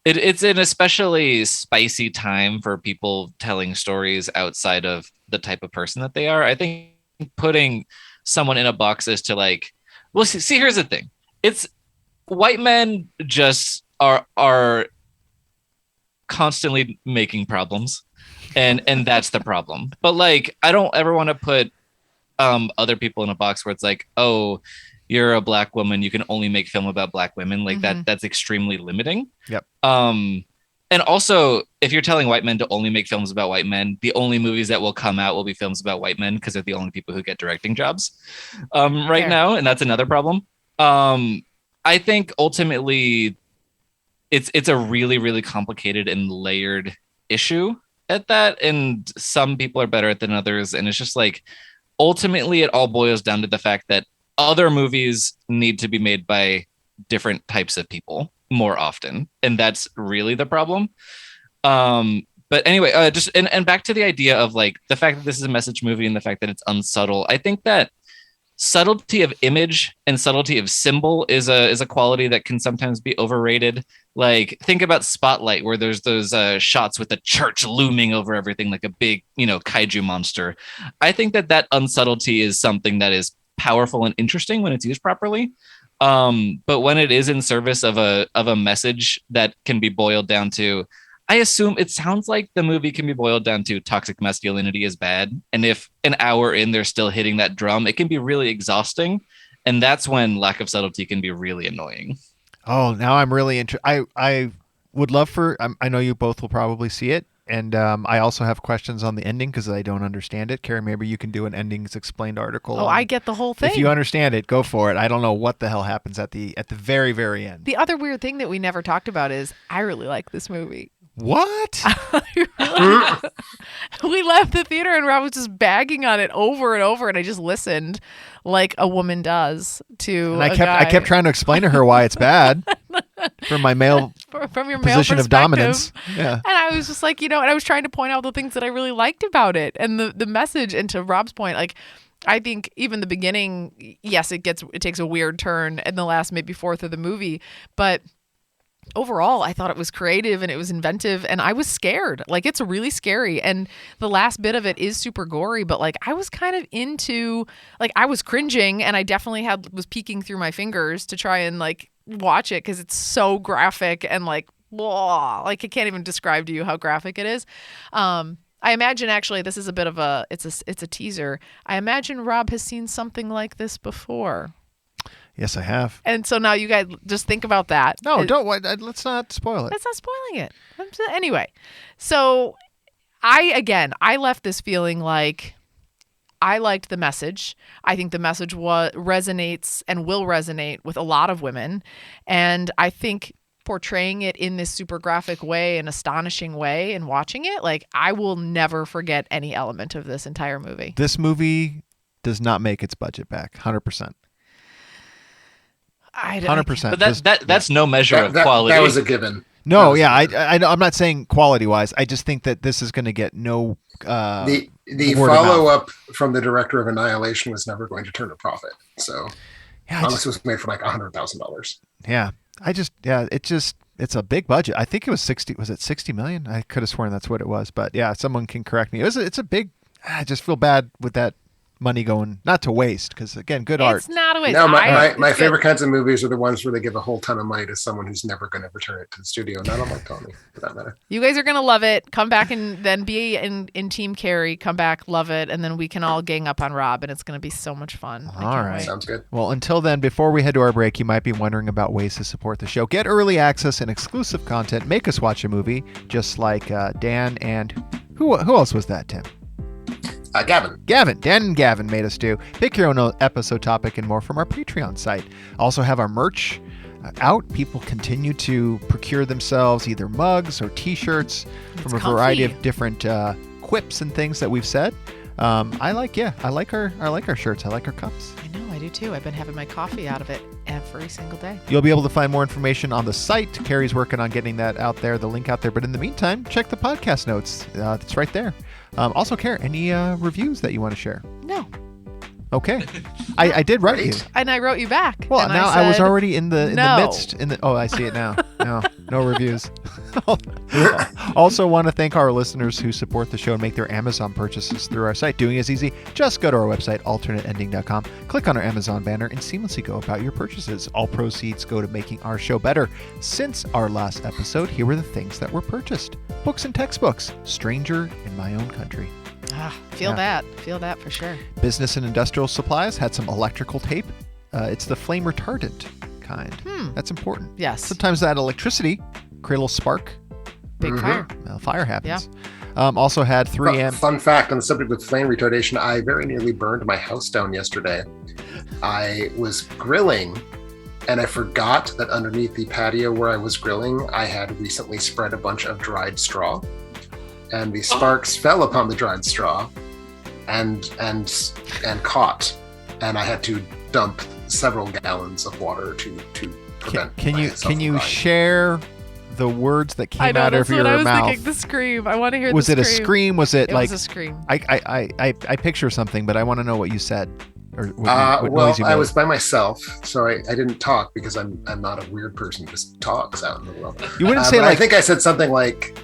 it's an especially spicy time for people telling stories outside of the type of person that they are. I think putting someone in a box as to, like, well, see, here's the thing. It's white men just are constantly making problems. And that's the problem. But, like, I don't ever want to put other people in a box where it's like, oh, you're a black woman, you can only make film about black women. Like, that's extremely limiting.
Yep.
And also, if you're telling white men to only make films about white men, the only movies that will come out will be films about white men, because they're the only people who get directing jobs right now, and that's another problem. I think ultimately it's a really, really complicated and layered issue at that, and some people are better at it than others, and it's just like, ultimately it all boils down to the fact that other movies need to be made by different types of people more often, and that's really the problem. But anyway, just and back to the idea of, like, the fact that this is a message movie and the fact that it's unsubtle. I think that subtlety of image and subtlety of symbol is a quality that can sometimes be overrated. Like, think about Spotlight, where there's those shots with the church looming over everything like a big, kaiju monster. I think that unsubtlety is something that is powerful and interesting when it's used properly. But when it is in service of a message that can be boiled down to, I assume it sounds like the movie can be boiled down to toxic masculinity is bad. And if an hour in they're still hitting that drum, it can be really exhausting. And that's when lack of subtlety can be really annoying.
Oh, now I'm really interested. I would love for, I know you both will probably see it. And I also have questions on the ending because I don't understand it. Karen, maybe you can do an endings explained article.
Oh, I get the whole thing.
If you understand it, go for it. I don't know what the hell happens at the very, very end.
The other weird thing that we never talked about is I really like this movie.
What?
We left the theater and Rob was just bagging on it over and over, and I just listened like a woman does to. And
I kept trying to explain to her why it's bad from my male
from your male
position of dominance. Yeah,
and I was just like, and I was trying to point out the things that I really liked about it and the message. And to Rob's point, like, I think even the beginning, yes, it takes a weird turn in the last maybe fourth of the movie, but overall, I thought it was creative and it was inventive, and I was scared. Like, it's really scary. And the last bit of it is super gory, but, like, I was kind of into, like, I was cringing, and I definitely was peeking through my fingers to try and, like, watch it because it's so graphic and, like, blah, like, I can't even describe to you how graphic it is. I imagine actually this is a bit of it's a teaser. I imagine Rob has seen something like this before.
Yes, I have.
And so now you guys just think about that.
No, don't. Let's not spoil it.
That's not spoiling it. Anyway, so I left this feeling like I liked the message. I think the message resonates and will resonate with a lot of women. And I think portraying it in this super graphic way, an astonishing way, and watching it, like, I will never forget any element of this entire movie.
This movie does not make its budget back, 100%. 100%.
But that's no measure of quality.
That was a given.
No, yeah, I'm not saying quality-wise. I just think that this is going to get no.
The follow-up from the director of Annihilation was never going to turn a profit. So, unless it was made for like $100,000. Yeah,
it's a big budget. I think it was 60. Was it 60 million? I could have sworn that's what it was, but yeah, someone can correct me. It's a big. I just feel bad with that money going not to waste, because again, good art.
It's not a waste.
No, my favorite kinds of movies are the ones where they give a whole ton of money to someone who's never going to return it to the studio. Not unlike Tommy, for that matter.
You guys are going to love it. Come back and then be in Team Carrie. Come back, love it, and then we can all gang up on Rob, and it's going to be so much fun.
All right.
Sounds good.
Well, until then, before we head to our break, you might be wondering about ways to support the show. Get early access and exclusive content. Make us watch a movie, just like Dan and... Who else was that, Tim?
Gavin.
Dan and Gavin made us do. Pick your own episode topic and more from our Patreon site. Also have our merch out. People continue to procure themselves either mugs or t-shirts from a variety of different quips and things that we've said. I like our shirts. I like our cups.
I know, I do too. I've been having my coffee out of it every single day.
You'll be able to find more information on the site. Carrie's working on getting that out there, the link out there. But in the meantime, check the podcast notes. It's right there. Also, Carrie, any reviews that you want to share?
No.
Okay. I did write you.
And I wrote you back.
Well, now I was already in the midst. Oh, I see it now. No reviews. Also want to thank our listeners who support the show and make their Amazon purchases through our site. Doing is easy. Just go to our website, alternateending.com, click on our Amazon banner, and seamlessly go about your purchases. All proceeds go to making our show better. Since our last episode, here were the things that were purchased. Books and textbooks. Stranger in My Own Country.
Feel that for sure.
Business and industrial supplies had some electrical tape. It's the flame retardant kind. That's important.
Yes.
Sometimes that electricity create a little spark.
Big fire.
Fire happens. Yeah. Also had 3M.
Fun fact on the subject of flame retardation, I very nearly burned my house down yesterday. I was grilling and I forgot that underneath the patio where I was grilling, I had recently spread a bunch of dried straw. And the sparks fell upon the dried straw and caught. And I had to dump several gallons of water to prevent.
Can you share the words that came out of your mouth?
I was thinking, the scream. I want to hear
was it a scream? Was it like...
It was a scream.
I picture something, but I want to know what you said. Or what
well,
noise you made.
I was by myself, so I didn't talk because I'm not a weird person who just talks out in the world.
You wouldn't say
I think I said something like,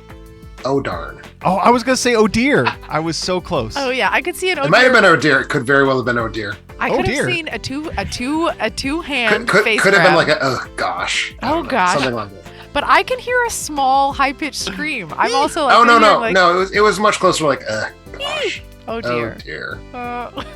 "Oh darn."
Oh, I was gonna say "Oh dear." I was so close.
Oh yeah, I could see an "Oh
dear." It might have been "Oh dear." It could very well have been "Oh dear."
I could have seen a two hand face
could have
grab.
been like a "Oh gosh."
Oh gosh.
Something like that.
But I can hear a small high pitched scream. I'm also like,
oh no. It was much closer. Like gosh.
Oh dear.
Oh dear.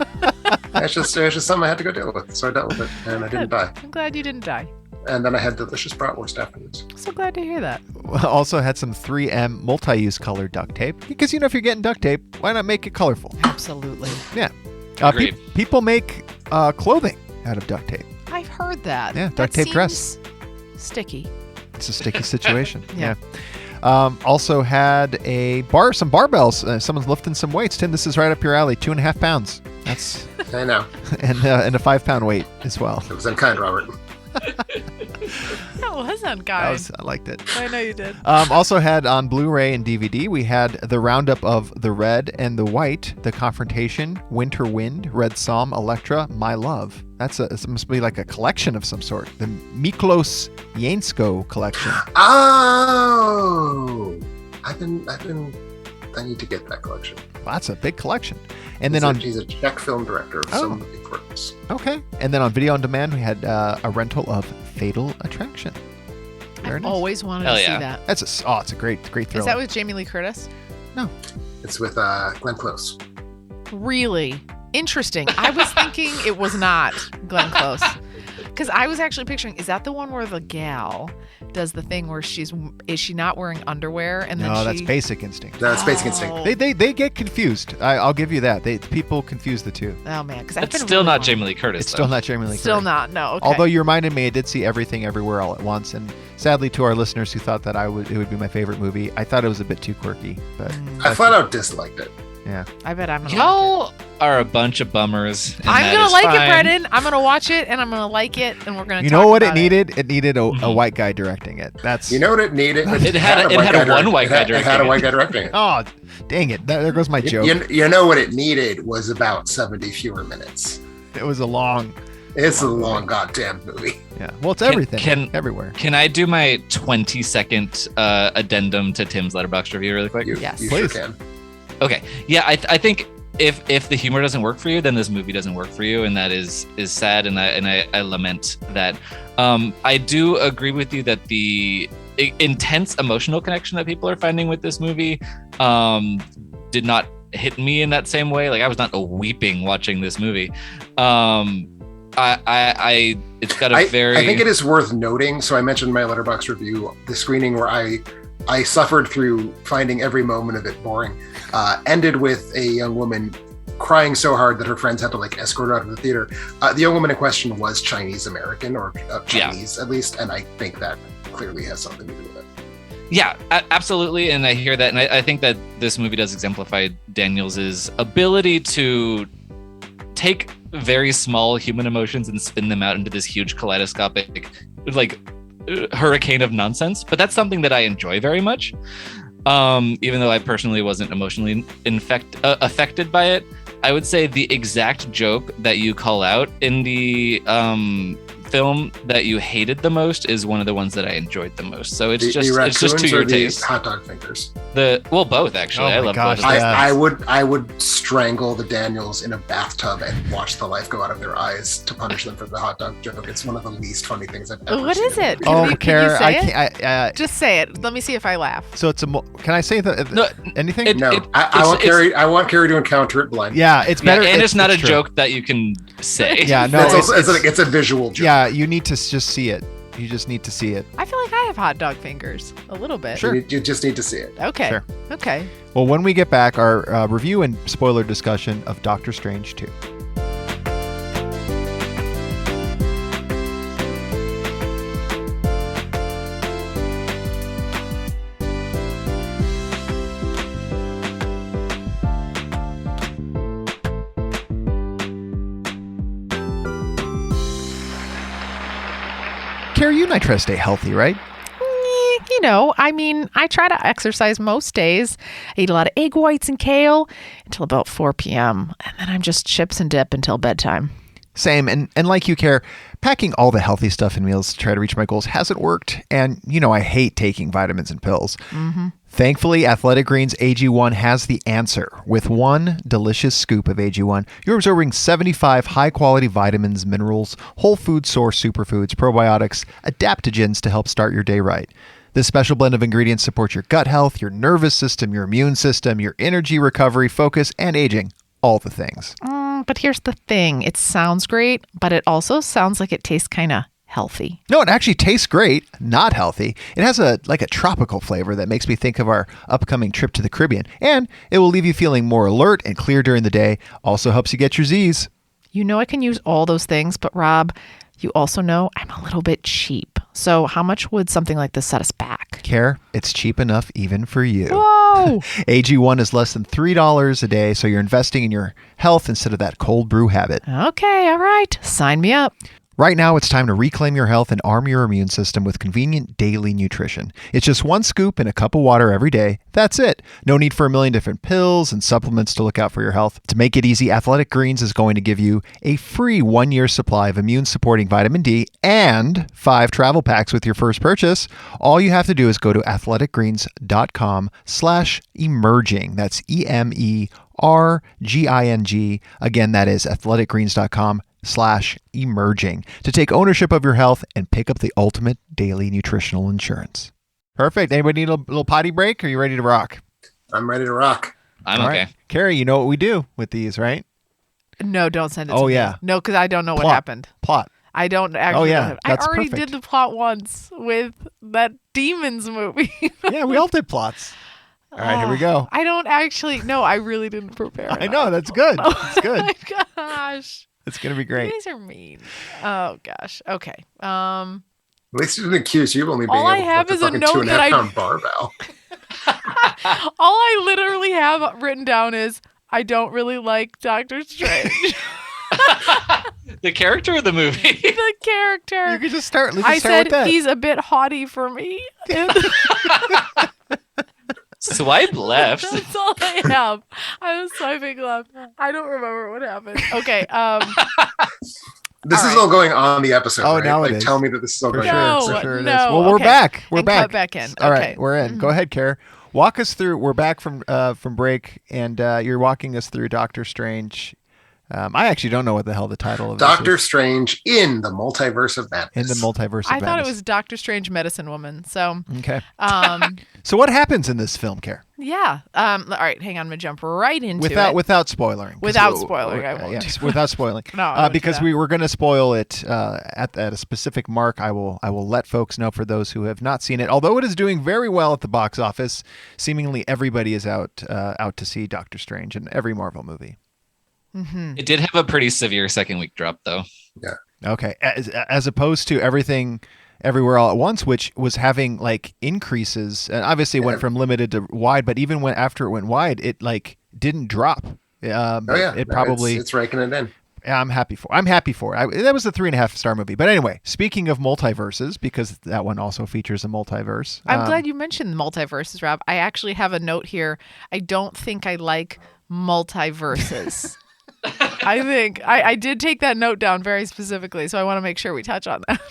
It's just something I had to go deal with, so I dealt with it, and I didn't die.
I'm glad you didn't die.
And then I had delicious bratwurst afterwards.
So glad to hear that.
Also had some 3M multi-use colored duct tape, because if you're getting duct tape, why not make it colorful?
Absolutely.
Yeah.
Agreed.
People make clothing out of duct tape.
I've heard that.
Yeah, duct tape dress.
Sticky.
It's a sticky situation.
Yeah.
Also had some barbells. Someone's lifting some weights. Tim, this is right up your alley. 2.5 pounds. That's
I know.
And a 5-pound weight as well.
It was unkind, Robert.
That was unkind.
I liked it.
I know you did.
Also had on Blu-ray and DVD, we had the roundup of The Red and the White, The Confrontation, Winter Wind, Red Psalm, Electra, My Love. It must be like a collection of some sort. The Miklos Jaensko collection.
Oh, I need to get that collection.
Well, that's a big collection. And
he's a Czech film director of some importance.
Okay. And then on video on demand, we had a rental of Fatal Attraction.
I've always wanted to see that.
It's a great thriller.
Is that with Jamie Lee Curtis?
No.
It's with Glenn Close.
Really? Interesting. I was thinking it was not Glenn Close. Because I was actually picturing, is that the one where the gal does the thing where is she not wearing underwear? And then
No, that's Basic Instinct.
That's Basic Instinct.
They get confused. I'll give you that. People confuse the two.
Oh, man. Because
It's still not Jamie Lee Curtis.
It's
though.
still not Jamie Lee
Still
Curtis.
not, no. Okay.
Although you reminded me, I did see Everything Everywhere All at Once, and sadly to our listeners who thought that it would be my favorite movie, I thought it was a bit too quirky. But
I flat out disliked it.
yeah,
I bet I'm going to
Y'all are a bunch of bummers. and
I'm
that
going to
is
like
fine.
it, Brendan. I'm going to watch it, and I'm going to like it, and we're going to
you
talk
know what it
about
needed? It needed a white guy directing it. That's
You know what it needed?
It had one white guy
It had a
directing
white guy directing it.
Oh, dang it! There goes my joke.
You know what it needed was about 70 fewer minutes.
It was a long.
It's a long goddamn movie.
Yeah. Well, it's everything.
can-
everywhere.
Can I do my 20-second addendum to Tim's Letterboxd review really quick?
You
Yes.
sure
Please.
can.
Okay. Yeah, I think if the humor doesn't work for you, then this movie doesn't work for you, and that is sad, and I lament that. I do agree with you that the intense emotional connection that people are finding with this movie did not hit me in that same way. Like, I was not weeping watching this movie. It's got a very.
I think it is worth noting. So I mentioned in my Letterboxd review the screening where I suffered through finding every moment of it boring. Ended with a young woman crying so hard that her friends had to escort her out of the theater. The young woman in question was Chinese American, or Chinese at least, and I think that clearly has something to do with it.
Yeah, absolutely, and I hear that, and I think that this movie does exemplify Daniels' ability to take very small human emotions and spin them out into this huge kaleidoscopic, hurricane of nonsense. But that's something that I enjoy very much, even though I personally wasn't emotionally affected by it. I would say the exact joke that you call out in the film that you hated the most is one of the ones that I enjoyed the most. So it's just to your taste.
Hot dog fingers.
Both actually.
Oh
I
my
love
gosh,
both. Of them.
I would strangle the Daniels in a bathtub and watch the life go out of their eyes to punish them for the hot dog joke. It's one of the least funny things I've ever
What
seen.
is it?
Oh,
Can you
Kara,
say
I
it?
can't.
Just say it. Let me see if I laugh.
So it's can I say anything?
No, I
it's-
want Carrie to encounter it blind.
Yeah, it's better.
and it's not a
true.
joke that you can say.
Yeah, no,
It's a visual joke.
Yeah, you need to just see it. You just need to see it.
I feel like I have hot dog fingers. A little bit.
Sure.
You just need to see it.
Okay.
Sure.
Okay.
Well, when we get back, our review and spoiler discussion of Doctor Strange 2. Carrie, you and I try to stay healthy, right?
I try to exercise most days. I eat a lot of egg whites and kale until about 4 p.m. And then I'm just chips and dip until bedtime.
Same. And like you, Care, packing all the healthy stuff in meals to try to reach my goals hasn't worked. And, I hate taking vitamins and pills.
Mm-hmm.
Thankfully, Athletic Greens AG1 has the answer. With one delicious scoop of AG1, you're absorbing 75 high-quality vitamins, minerals, whole food source superfoods, probiotics, adaptogens to help start your day right. This special blend of ingredients supports your gut health, your nervous system, your immune system, your energy recovery, focus, and aging. All the things.
But here's the thing. It sounds great, but it also sounds like it tastes kind of healthy.
No, it actually tastes great, not healthy. It has a tropical flavor that makes me think of our upcoming trip to the Caribbean. And it will leave you feeling more alert and clear during the day. Also helps you get your Z's.
I can use all those things, but Rob, you also know I'm a little bit cheap. So how much would something like this set us back?
Care, it's cheap enough even for you.
Whoa!
AG1 is less than $3 a day, so you're investing in your health instead of that cold brew habit.
Okay, all right. Sign me up.
Right now, it's time to reclaim your health and arm your immune system with convenient daily nutrition. It's just one scoop in a cup of water every day. That's it. No need for a million different pills and supplements to look out for your health. To make it easy, Athletic Greens is going to give you a free 1-year supply of immune-supporting vitamin D and 5 travel packs with your first purchase. All you have to do is go to athleticgreens.com/emerging. That's EMERGING. Again, that is athleticgreens.com/emerging to take ownership of your health and pick up the ultimate daily nutritional insurance. Perfect. Anybody need a little potty break? Or are you ready to rock?
I'm ready to rock.
I'm
All
okay.
right. Carrie, you know what we do with these, right?
No, don't send it to
Oh,
me.
yeah.
No, because I don't know what
Plot.
happened.
Plot.
I don't actually know
yeah,
what happened. I
that's
already
perfect.
did the plot once with that Demons movie.
Yeah, we all did plots. All right, here we go.
I don't actually. No, I really didn't prepare.
I know, that's good. That's good.
Oh my gosh.
It's going to be
You
great.
guys are mean. Oh gosh. Okay.
At least you didn't accuse you of only being
All I
able
have
to
is
lift
a
a
note
fucking
that
2.5
I-
pound barbell.
all I literally have written down is I don't really like Doctor Strange.
The character of the movie.
The character.
You can just start. Let's
I
just start
said
with that.
he's a bit haughty for me.
Swipe left.
That's all I have. I was swiping left. I don't remember what happened. Okay.
This
All
is
right.
all going on the episode,
Oh,
right?
now it
like,
is.
tell me that this is all
For
going
sure.
on the
No,
For
episode.
sure it is.
no,
Well, we're
okay.
back. We're
And
back.
cut back in.
All
Okay.
right, we're in. Go ahead, Care. Walk us through. We're back from break, and you're walking us through Doctor Strange. I actually don't know what the hell the title of
Doctor
this
Strange in the Multiverse of Madness.
is. In the Multiverse of
I thought it
Madness.
was Doctor Strange Medicine Woman. So,
Okay.
um,
So what happens in this film, Care?
yeah. All right. Hang on. I'm going to jump right into it.
Without spoiling. 'Cause
Without spoiling, I won't.
Yes, without spoiling.
No, I won't do
because
that.
we were going to spoil it at a specific mark. I will let folks know for those who have not seen it. Although it is doing very well at the box office, seemingly everybody is out to see Doctor Strange in every Marvel movie.
It did have a pretty severe second week drop, though.
Okay, as opposed to everything everywhere all at once, which was having like increases, and obviously it went from limited to wide, but even after it went wide, it like didn't drop. It probably
it's raking it in.
I'm happy for it. That was a 3.5-star movie. But anyway, speaking of multiverses, because that one also features a multiverse.
I'm glad you mentioned multiverses, Rob. I actually have a note here. I don't think I like multiverses. I think I did take that note down very specifically, so I want to make sure we touch on that.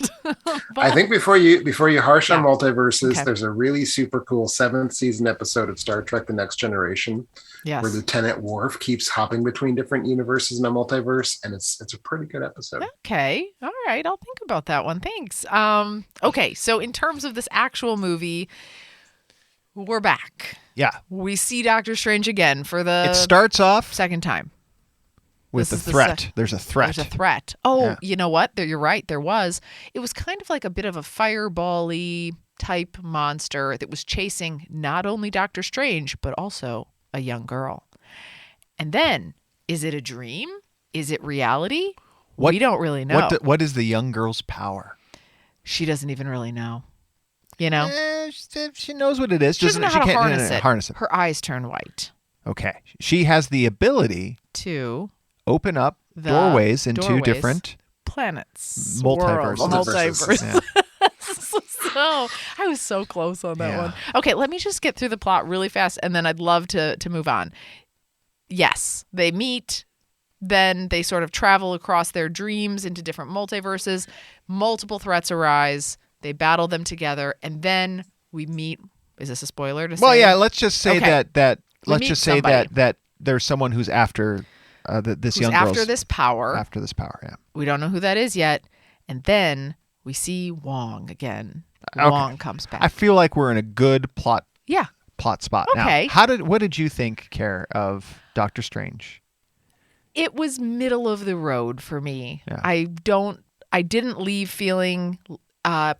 I think before you harsh on
Yeah.
multiverses,
Okay.
there's a really super cool 7th season episode of Star Trek: The Next Generation
Yes.
where Lieutenant Worf keeps hopping between different universes in a multiverse, and it's a pretty good episode.
Okay. All right. I'll think about that one. Thanks. Okay. So in terms of this actual movie, we're back.
Yeah,
We see Doctor Strange again for the
it starts off
second time.
with
this
the
is the
threat. There's a threat.
There's a threat. Oh,
Yeah.
you know what? You're right. There was. It was kind of like a bit of a fireball-y type monster that was chasing not only Doctor Strange, but also a young girl. And then, is it a dream? Is it reality?
What-
We don't really know.
What is the young girl's power?
She doesn't even really know. You know?
She knows what it is.
She doesn't know how to
can't
harness it. Her eyes turn white.
Okay. She has the ability
To
open up
the
doorways into
doorways.
different
planets.
multiverses.
Worlds, multiverse.
Yeah.
So I was so close on that
Yeah.
one. Okay, let me just get through the plot really fast, and then I'd love to move on. Yes, they meet. Then they sort of travel across their dreams into different multiverses. Multiple threats arise. They battle them together, and then we meet. Is this a spoiler to say?
Well, yeah. Let's just say
Okay.
that.
We
Let's
meet
just say
somebody.
that there's someone who's after this
Who's
young
after
girl's
this power.
after this power. Yeah.
We don't know who that is yet. And then we see Wong again.
Okay.
Wong comes back.
I feel like we're in a good plot
yeah.
spot
Okay.
now. What did you think, Care, of Doctor Strange?
It was middle of the road for me.
Yeah.
I didn't leave feeling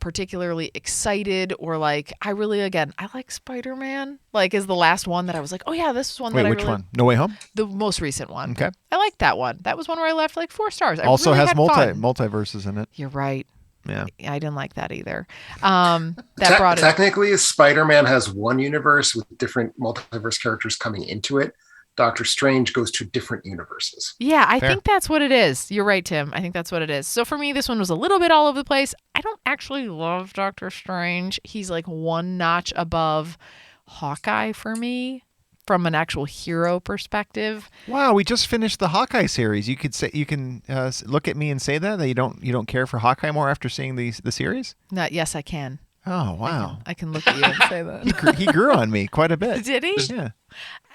particularly excited or like I like Spider-Man. Like is the last one that I was like, oh yeah, this is one
Wait,
that
which
I really
one? No Way Home?
the most recent one.
Okay.
I liked that one. That was one where I left like 4 stars. I
Also
really
has
had fun.
multiverses in it.
You're right.
Yeah.
I didn't like that either. That brought it.
Technically, Spider-Man has one universe with different multiverse characters coming into it. Doctor Strange goes to different universes.
Yeah, I
Fair.
think that's what it is. You're right, Tim. I think that's what it is. So for me, this one was a little bit all over the place. I don't actually love Doctor Strange. He's like one notch above Hawkeye for me from an actual hero perspective.
Wow, we just finished the Hawkeye series. You can look at me and say that you don't care for Hawkeye more after seeing the series.
Yes, I can.
Oh wow,
I can look at you and say that.
he grew on me quite a bit.
Did he?
Yeah.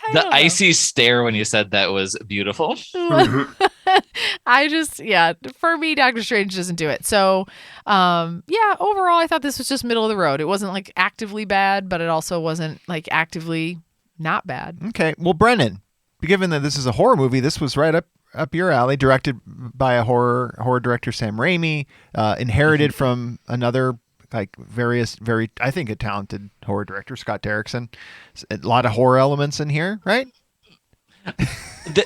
I
The
don't know.
icy stare when you said that was beautiful.
For me, Doctor Strange doesn't do it. So, overall, I thought this was just middle of the road. It wasn't like actively bad, but it also wasn't like actively not bad.
Okay. Well, Brennan, given that this is a horror movie, this was right up your alley, directed by a horror director, Sam Raimi, inherited from another like very, I think, a talented horror director, Scott Derrickson. A lot of horror elements in here, right?
Can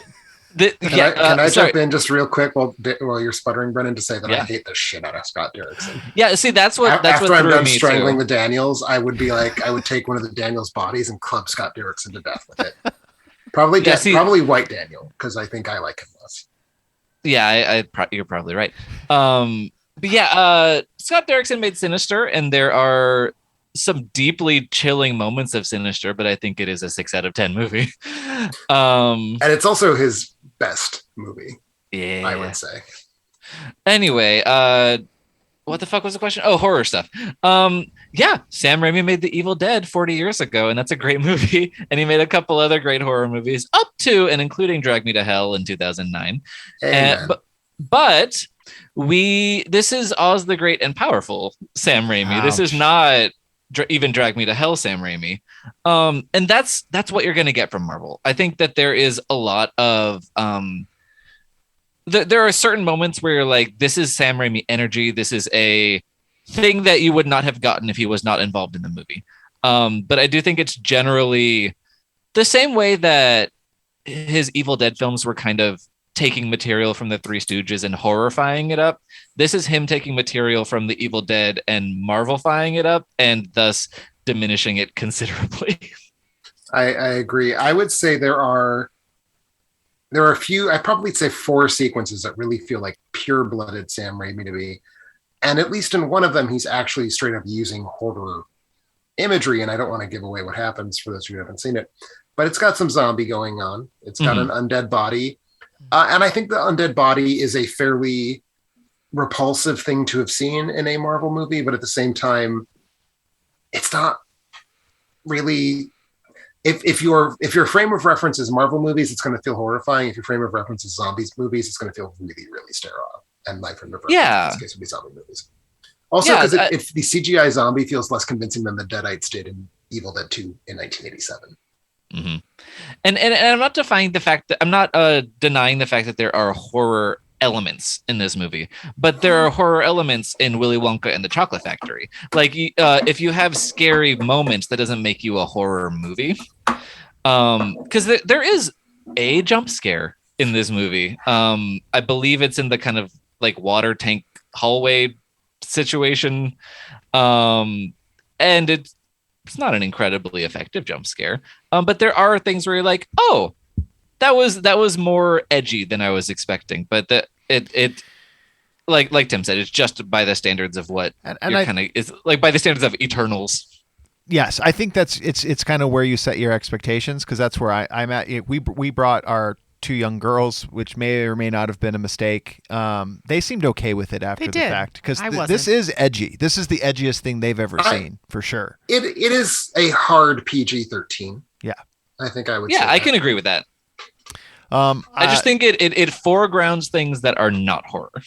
I jump in just real quick while you're sputtering, Brennan, to say that I hate the shit out of Scott Derrickson.
Yeah, see, that's what
after I'm done
me
strangling
too.
the Daniels, I would take one of the Daniels' bodies and club Scott Derrickson to death with it. Probably White Daniel, because I think I like him less.
Yeah, you're probably right. But Scott Derrickson made Sinister, and there are some deeply chilling moments of Sinister, but I think it is a 6 out of 10 movie.
And it's also his best movie.
Yeah,
I would say.
Anyway, what the fuck was the question? Oh, horror stuff. Sam Raimi made The Evil Dead 40 years ago, and that's a great movie. And he made a couple other great horror movies, up to and including Drag Me to Hell in 2009. But this is Oz the Great and Powerful Sam Raimi.
Ouch.
This is not even Drag Me to Hell Sam Raimi. And that's what you're going to get from Marvel. I think that there is a lot of there are certain moments where you're like, this is Sam Raimi energy. This is a thing that you would not have gotten if he was not involved in the movie. But I do think it's generally the same way that his Evil Dead films were kind of taking material from the Three Stooges and horrifying it up. This is him taking material from the Evil Dead and Marvel-fying it up, and thus diminishing it considerably.
I agree. I would say there are a few, I'd probably say 4 sequences that really feel like pure-blooded Sam Raimi to me. And at least in one of them, he's actually straight up using horror imagery. And I don't want to give away what happens for those who haven't seen it, but it's got some zombie going on. It's got an undead body. And I think the undead body is a fairly repulsive thing to have seen in a Marvel movie, but at the same time, it's not really. If your frame of reference is Marvel movies, it's going to feel horrifying. If your frame of reference is zombies movies, it's going to feel really, really sterile. And my frame of reference in this case would be zombie movies. Also, because if the CGI zombie feels less convincing than the Deadites did in Evil Dead 2 in 1987.
Mm-hmm. And I'm not denying the fact that there are horror elements in this movie, but there are horror elements in Willy Wonka and the Chocolate Factory. Like, if you have scary moments, that doesn't make you a horror movie. Because there is a jump scare in this movie. I believe it's in the kind of like water tank hallway situation, and it's not an incredibly effective jump scare. But there are things where you're like, oh, that was more edgy than I was expecting. But it like Tim said, it's just by the standards of what is like by the standards of Eternals.
Yes, I think it's kind of where you set your expectations, because that's where I'm at. We brought our 2 young girls, which may or may not have been a mistake. They seemed okay with it after the fact, because this is edgy. This is the edgiest thing they've ever seen, for sure.
It is a hard PG-13.
Yeah,
I think I would. say
I can agree with that. I just think it foregrounds things that are not horror.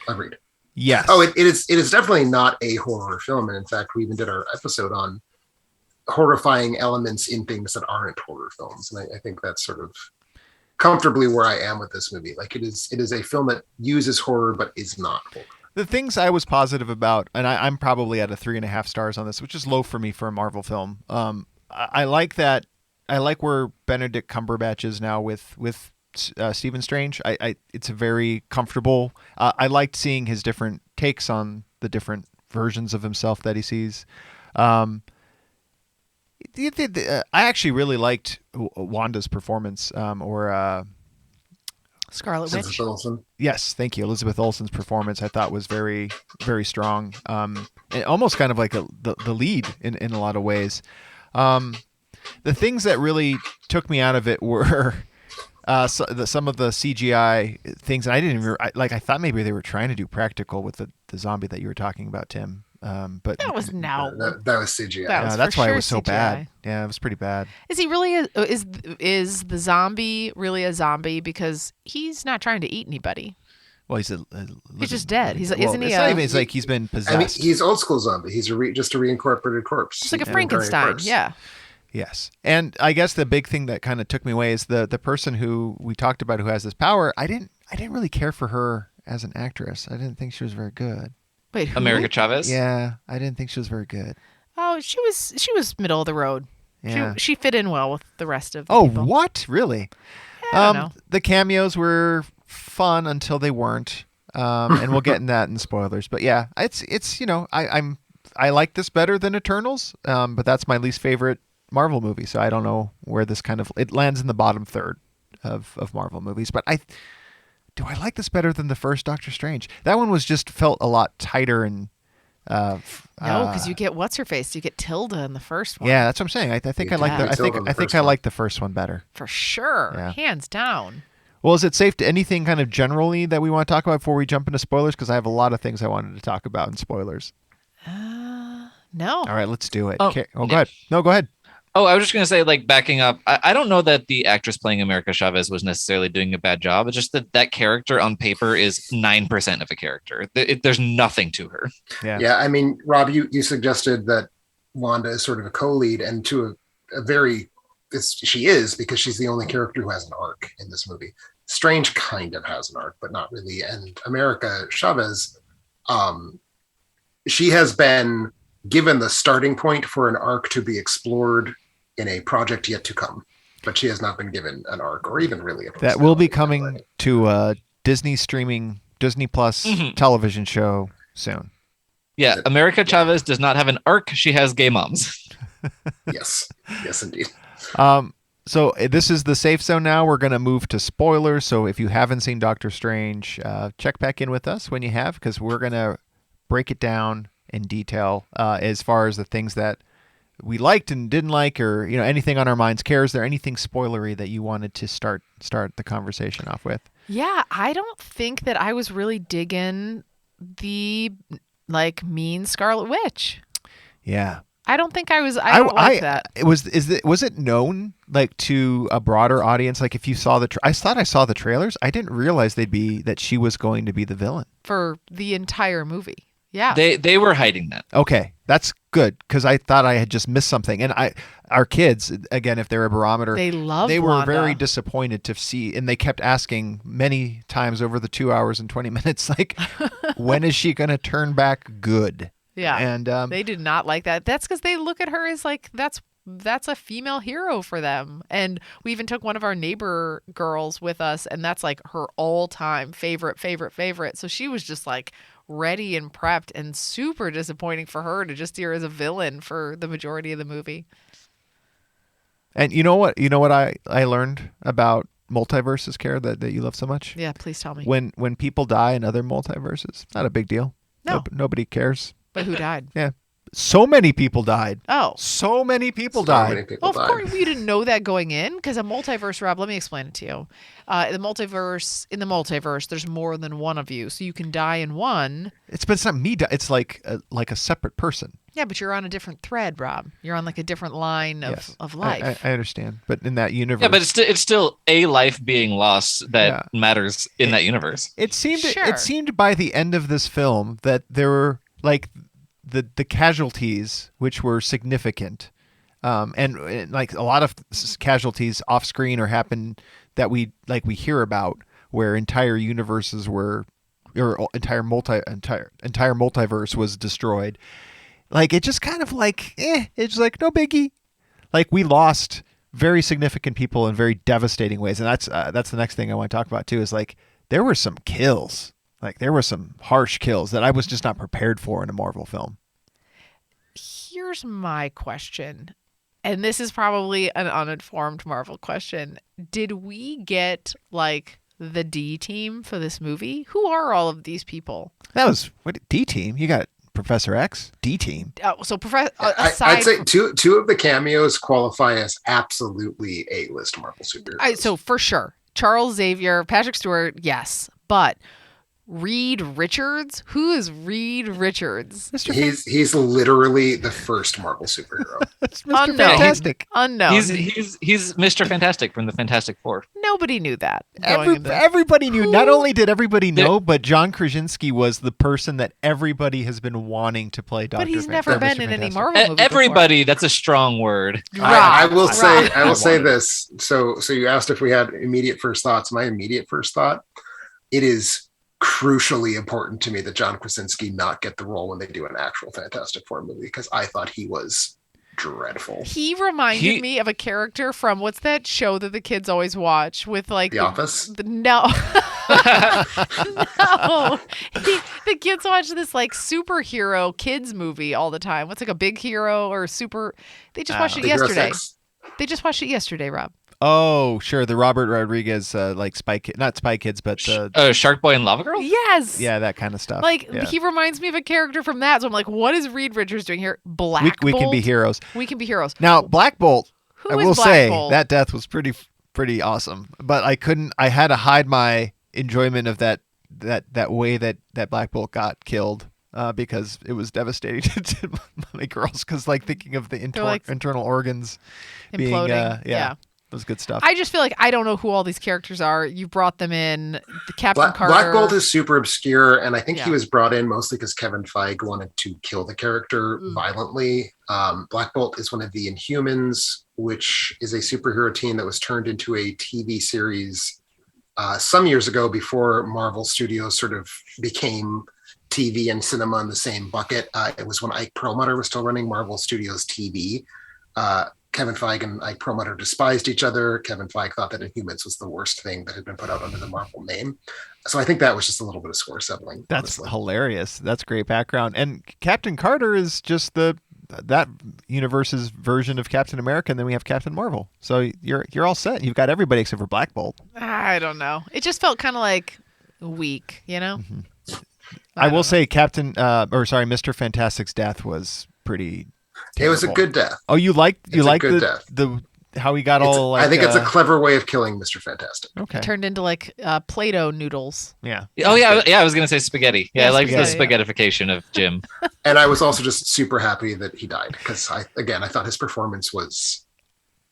Agreed.
Yes.
Oh, it is definitely not a horror film, and in fact, we even did our episode on horrifying elements in things that aren't horror films, and I think that's sort of comfortably where I am with this movie. Like, it is a film that uses horror but is not horror.
The things I was positive about, and I'm probably at a 3.5 stars on this, which is low for me for a Marvel film. I like that. I like where Benedict Cumberbatch is now with Stephen Strange. It's a very comfortable. I liked seeing his different takes on the different versions of himself that he sees. I actually really liked Wanda's performance, or
Scarlet Witch.
Yes, thank you. Elizabeth Olsen's performance I thought was very, very strong, and almost kind of like the lead in a lot of ways. The things that really took me out of it were some of the CGI things, and I didn't even I thought maybe they were trying to do practical with the zombie that you were talking about, Tim. But
that was
that was CGI.
That's why it was so
CGI.
Bad. Yeah, it was pretty bad.
Is he really is the zombie really a zombie because he's not trying to eat anybody?
Well, he's
just dead. Isn't he?
It's like he's been possessed.
I mean, he's old school zombie. He's just a reincorporated corpse.
It's like a Frankenstein. Yeah.
Yes. And I guess the big thing that kind of took me away is the person who we talked about who has this power. I didn't really care for her as an actress. I didn't think she was very good.
Wait, who?
America Chavez.
Yeah, I didn't think she was very good.
Oh, she was middle of the road.
Yeah.
She fit in well with the rest of the
Oh,
people.
what? Really?
I don't know.
The cameos were fun until they weren't. And we'll get in that in spoilers. But yeah, it's I like this better than Eternals. But that's my least favorite Marvel movie, so I don't know where this it lands in the bottom third of Marvel movies. But I like this better than the first Doctor Strange. That one felt a lot tighter and
No, because you get what's her face. You get Tilda in the first one.
yeah, that's what I'm saying. I think I like
Yeah.
I think I like the first one better.
For sure.
Yeah.
Hands down.
Well, is it safe to anything kind of generally that we want to talk about before we jump into spoilers? Because I have a lot of things I wanted to talk about in spoilers.
No.
All right, let's do it.
Oh,
Okay. Go ahead. No, go ahead.
Oh, I was just going to say, like, backing up, I don't know that the actress playing America Chavez was necessarily doing a bad job. It's just that character on paper is 9% of a character. There's nothing to her.
Yeah, I mean, Rob, you suggested that Wanda is sort of a co-lead, and to a very, she is, because she's the only character who has an arc in this movie. Strange kind of has an arc, but not really. And America Chavez, she has been given the starting point for an arc to be explored in a project yet to come, but she has not been given an arc or even really a
That will be coming to Disney Plus television show soon.
Yeah, America Chavez does not have an arc. She has gay moms.
Yes, indeed.
So this is the safe zone now. We're going to move to spoilers. So if you haven't seen Doctor Strange, check back in with us when you have, because we're going to break it down in detail as far as the things that we liked and didn't like, or anything on our minds. Kara, is there anything spoilery that you wanted to start the conversation off with?
Yeah, I don't think that I was really digging the mean Scarlet Witch.
Yeah.
I don't think I was. I don't like that.
Was it known to a broader audience? Like if you saw I thought I saw the trailers. I didn't realize that she was going to be the villain
for the entire movie. Yeah,
they were hiding that.
Okay, that's good, because I thought I had just missed something. And our kids, again, if they're a barometer,
they were
Wanda. Very disappointed to see, and they kept asking many times over the 2 hours and 20 minutes, like, when is she going to turn back good?
Yeah,
and
they did not like that. That's because they look at her as like that's a female hero for them. And we even took one of our neighbor girls with us, and that's like her all-time favorite. So she was just like ready and prepped, and super disappointing for her to just see her as a villain for the majority of the movie.
And you know what I learned about multiverses, Kara, that you love so much?
Yeah, please tell me.
When people die in other multiverses, not a big deal.
No.
Nobody cares.
But who died?
Yeah. So many people died.
Oh.
So many people
So
died.
many people
Well, of
died.
course, we didn't know that going in, because a multiverse, Rob, let me explain it to you. In the multiverse, there's more than one of you, so you can die in one.
It's not me. It's like a separate person.
Yeah, but you're on a different thread, Rob. You're on like a different line of life.
I understand, but in that universe,
Yeah, but it's still a life being lost that matters in that universe.
it seemed
Sure.
it seemed by the end of this film that there were like the casualties, which were significant, and like a lot of casualties off screen or happen that we hear about, where entire universes were, or entire multiverse was destroyed. Like it just kind of like it's like no biggie. Like we lost very significant people in very devastating ways, and that's the next thing I want to talk about too. Is like there were some kills. Like there were some harsh kills that I was just not prepared for in a Marvel film.
Here's my question, and this is probably an uninformed Marvel question. Did we get like the D team for this movie? Who are all of these people?
That was what D team. You got Professor X, D team.
So Professor,
I'd say two of the cameos qualify as absolutely A-list Marvel superheroes.
So for sure, Charles Xavier, Patrick Stewart, yes, but Reed Richards? Who is Reed Richards?
He's literally the first Marvel superhero.
That's Mr.
Unknown.
Fantastic.
Unknown.
He's Mr. Fantastic from the Fantastic Four.
Nobody knew that. going into-
Everybody knew. Not only did everybody know, but John Krasinski was the person that everybody has been wanting to play Doctor.
But he's never been in any Marvel movie
Everybody, that's a strong word.
I will say this. So you asked if we had immediate first thoughts. My immediate first thought, it is crucially important to me that John Krasinski not get the role when they do an actual Fantastic Four movie, because I thought he was dreadful.
He reminded me of a character from what's that show that the kids always watch with like
The Office?
No. No. The kids watch this like superhero kids movie all the time. What's like a Big Hero or super? They just watched it
Big Hero
yesterday.
6?
They just watched it yesterday, Rob.
Oh, sure. The Robert Rodriguez, like not Spy Kids, but
Shark Boy and Lava Girl?
Yes.
Yeah, that kind of stuff.
Like
yeah.
he reminds me of a character from that. So I'm like, what is Reed Richards doing here? Black
we
Bolt?
can be heroes.
We can be heroes.
Now, Black Bolt,
Who
I
is
will
Black
say
Bolt?
that death was pretty awesome. But I had to hide my enjoyment of that way that Black Bolt got killed. Because it was devastating to my girls. Because like thinking of the internal organs
imploding.
being, yeah. That was good stuff.
I just feel like I don't know who all these characters are. You brought them in. The Captain Carter.
Black Bolt is super obscure, and I think
Yeah.
he was brought in mostly because Kevin Feige wanted to kill the character violently. Black Bolt is one of the Inhumans, which is a superhero team that was turned into a TV series some years ago before Marvel Studios sort of became TV and cinema in the same bucket. It was when Ike Perlmutter was still running Marvel Studios TV. Kevin Feige and Ike Perlmutter despised each other. Kevin Feige thought that Inhumans was the worst thing that had been put out under the Marvel name. So I think that was just a little bit of score settling.
That's
honestly.
hilarious. That's great background. And Captain Carter is just that universe's version of Captain America, and then we have Captain Marvel. So you're all set. You've got everybody except for Black Bolt.
I don't know. It just felt kind of like weak, you know?
Mm-hmm. I will say Mr. Fantastic's death was pretty
It was a
terrible.
good death.
Oh, you liked
death.
the how he got all like
I think it's a clever way of killing Mr. Fantastic.
okay.
Turned into like Play-Doh noodles.
Yeah.
Oh yeah, I was gonna say spaghetti. Yeah,
Yeah,
I like the
spaghetti,
spaghettification of Jim.
And I was also just super happy that he died because I thought his performance was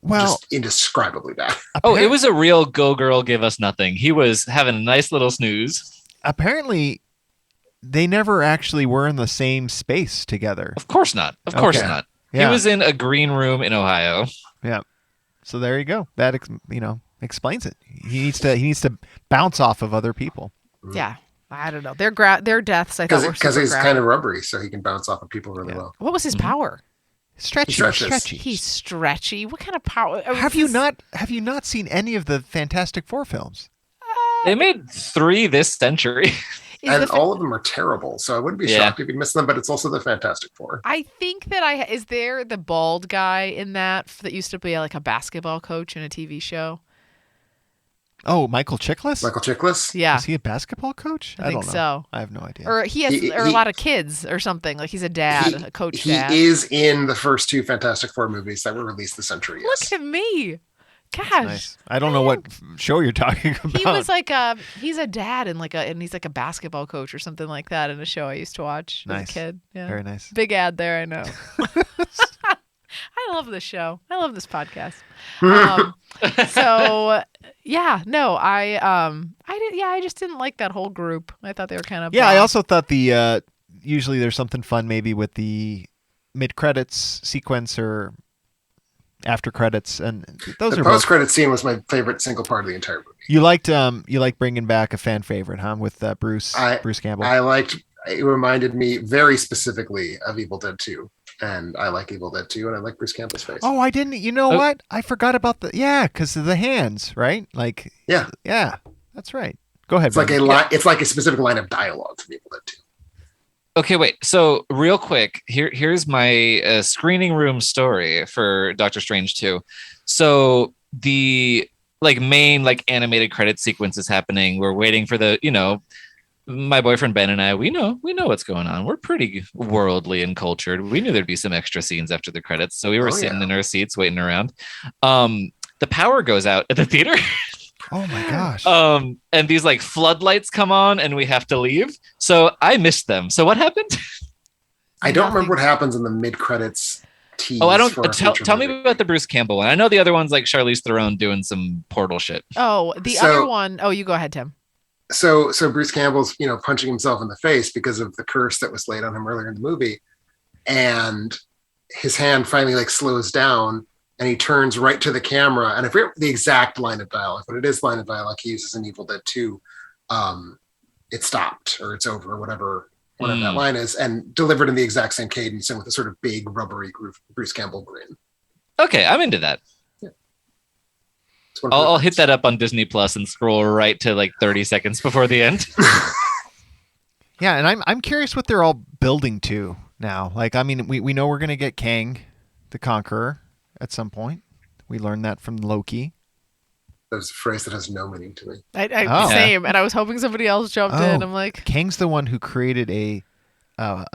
just indescribably bad.
Oh, it was a real go girl, give us nothing. He was having a nice little snooze.
Apparently they never actually were in the same space together.
Of course not. Of course
Okay.
not.
Yeah.
He was in a green room in Ohio.
Yeah. So there you go. That explains it. He needs to bounce off of other people.
Yeah. I don't know. Their deaths, I thought, were
Because
super
he's
graphic.
kind of rubbery, so he can bounce off of people really well.
What was his power?
Stretchy.
He stretches.
Stretchy.
He's stretchy. What kind of power?
Have you not seen any of the Fantastic Four films?
They made 3 this century.
And all of them are terrible, so I wouldn't be shocked if you missed them, but it's also the Fantastic Four.
I think that is there the bald guy in that used to be like a basketball coach in a TV show?
Oh, Michael Chiklis?
Michael Chiklis?
Yeah.
Is he a basketball coach?
I think
don't know.
so.
I have no idea.
Or he has a lot of kids or something. Like he's a dad, a coach dad.
He is in the first 2 Fantastic Four movies that were released this century, yes.
Look at me. Gosh.
Nice. I don't know what show you're talking about.
He was like he's a dad and he's like a basketball coach or something like that in a show I used to watch as a kid. Yeah.
Very nice.
Big ad there, I know. I love this show. I love this podcast. So yeah, no, I just didn't like that whole group. I thought they were kind of
I also thought the usually there's something fun maybe with the mid-credits sequence or after credits, and those
the
are both.
post-credit scene was my favorite single part of the entire movie.
You liked bringing back a fan favorite, huh? With Bruce Campbell.
It reminded me very specifically of Evil Dead 2. And I like Evil Dead 2, and I like Bruce Campbell's face.
Oh, I didn't. You know what? I forgot about because of the hands, right? Like,
yeah,
that's right. Go ahead.
It's like It's like a specific line of dialogue from Evil Dead 2.
Okay, wait. So real quick, here's my screening room story for Doctor Strange 2. So the main animated credit sequence is happening. We're waiting for the my boyfriend Ben and I, we know what's going on. We're pretty worldly and cultured. We knew there'd be some extra scenes after the credits, so we were sitting in our seats waiting around. The power goes out at the theater.
Oh my gosh.
And these like floodlights come on and we have to leave. So I missed them. So what happened?
I don't remember what happens in the mid-credits tease.
Oh, I don't.
for a
Tell
future
me
movie.
about the Bruce Campbell one. I know the other one's like Charlize Theron doing some portal shit.
Oh, the other one. Oh, you go ahead, Tim.
So Bruce Campbell's, punching himself in the face because of the curse that was laid on him earlier in the movie. And his hand finally like slows down and he turns right to the camera. And I forget the exact line of dialogue, but it is line of dialogue he uses in Evil Dead 2. It stopped or it's over or whatever that line is, and delivered in the exact same cadence and with a sort of big rubbery Bruce Campbell grin.
Okay, I'm into that.
Yeah.
I'll hit that up on Disney Plus and scroll right to like 30 seconds before the end.
Yeah, and I'm curious what they're all building to now. Like, I mean, we know we're gonna get Kang, the Conqueror, at some point. We learned that from Loki.
There's a phrase that has no meaning to me.
Same, and I was hoping somebody else jumped in. I'm like,
Kang's the one who created a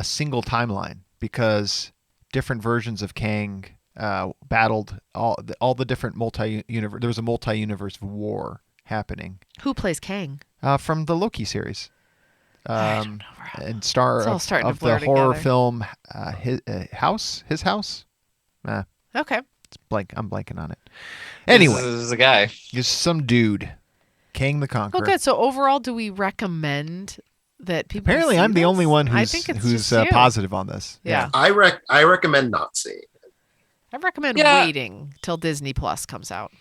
single timeline because different versions of Kang battled all the different multi-universe. There was a multi-universe war happening.
who plays Kang?
From the Loki series.
I don't know.
And star
It's all
of
starting to
the
blur
horror
together.
film His House.
Okay.
I'm blanking on it. Anyway,
This is a guy.
it's some dude, Kang the Conqueror.
Well, good. So overall, do we recommend that people?
Apparently,
see
I'm the
this?
only one
I think it's
who's
just you.
positive on this.
Yeah.
I recommend not seeing.
I recommend
Yeah.
waiting till Disney Plus comes out.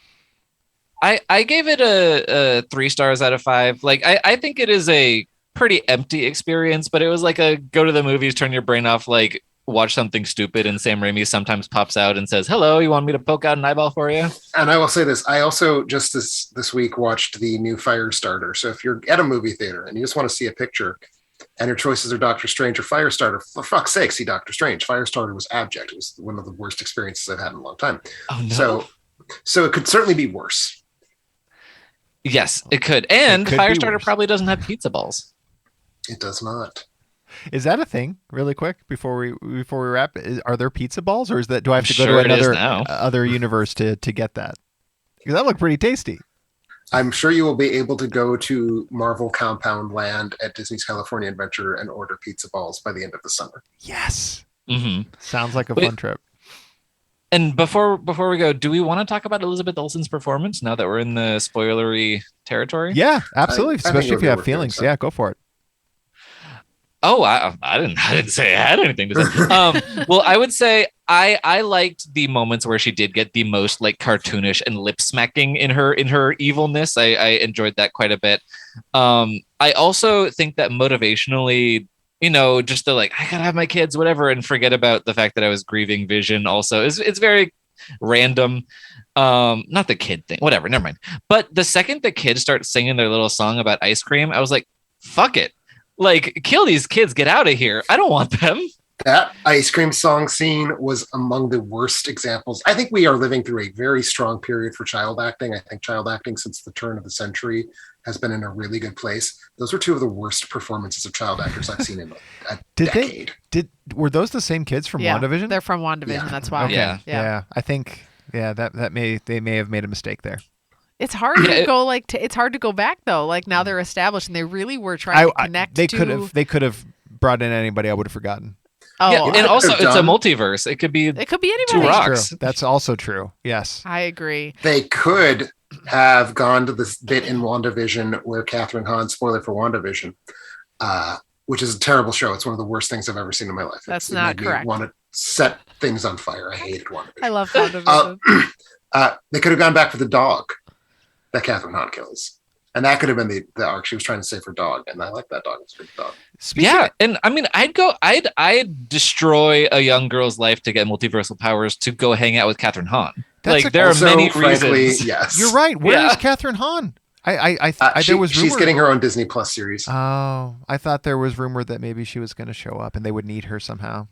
I gave it a 3 stars out of 5. Like I think it is a pretty empty experience, but it was like a go to the movies, turn your brain off, like watch something stupid, and Sam Raimi sometimes pops out and says, "Hello, you want me to poke out an eyeball for you?"
And I will say this: I also just this week watched the new Firestarter. So if you're at a movie theater and you just want to see a picture, and your choices are Doctor Strange or Firestarter, for fuck's sake, see Doctor Strange. Firestarter was abject. It was one of the worst experiences I've had in a long time.
Oh no.
So it could certainly be worse.
Yes, it could. And
It could be
Firestarter
worse.
probably doesn't have pizza balls.
It does not.
Is that a thing? Really quick before we wrap, are there pizza balls, or do I have to go
Sure
to
it is
another
now.
other universe to get that? Because that looked pretty tasty.
I'm sure you will be able to go to Marvel Compound Land at Disney's California Adventure and order pizza balls by the end of the summer.
Yes,
Mm-hmm.
sounds like a
Wait.
fun trip.
And before we go, do we want to talk about Elizabeth Olsen's performance now that we're in the spoilery territory?
Yeah, absolutely.
I think
Especially
it would
if
be
you have
worth doing
feelings.
so.
Yeah, go for it.
Oh, I didn't say I had anything to say. Well, I would say I liked the moments where she did get the most like cartoonish and lip smacking in her evilness. I enjoyed that quite a bit. I also think that motivationally, just the like I gotta have my kids, whatever, and forget about the fact that I was grieving Vision. Also, it's very random. Not the kid thing, whatever. Never mind. But the second the kids start singing their little song about ice cream, I was like, fuck it. Like, kill these kids, get out of here. I don't want them.
That ice cream song scene was among the worst examples. I think we are living through a very strong period for child acting. I think child acting since the turn of the century has been in a really good place. Those were two of the worst performances of child actors I've seen in a decade.
Were those the same kids from
Yeah,
WandaVision?
they're from WandaVision.
Yeah.
That's why.
Okay.
Yeah.
Yeah. I think they may have made a mistake there.
It's hard to go it's hard to go back though. Like now they're established and they really were trying to connect.
They could have brought in anybody I would have forgotten.
Oh,
Yeah, and also
they're
it's a
done.
multiverse. It could be
it could be
two
anybody.
rocks.
True. That's also true. Yes.
I agree.
They could have gone to this bit in WandaVision where Catherine Hahn, spoiler for WandaVision, which is a terrible show. It's one of the worst things I've ever seen in my life.
That's
It
not
made me
correct.
want to set things on fire. I hated WandaVision.
I love WandaVision.
They could have gone back for the dog that Catherine Hahn kills. And that could have been the arc. She was trying to save her dog. And I like that dog. It's a good dog.
Yeah, and I mean, I'd destroy a young girl's life to get multiversal powers to go hang out with Catherine Hahn.
That's
There are
Also,
many
frankly,
reasons.
yes.
You're right. Where is
Yeah.
Catherine Hahn? There was rumor.
She's getting her own Disney Plus series.
Oh, I thought there was rumor that maybe she was going to show up and they would need her somehow.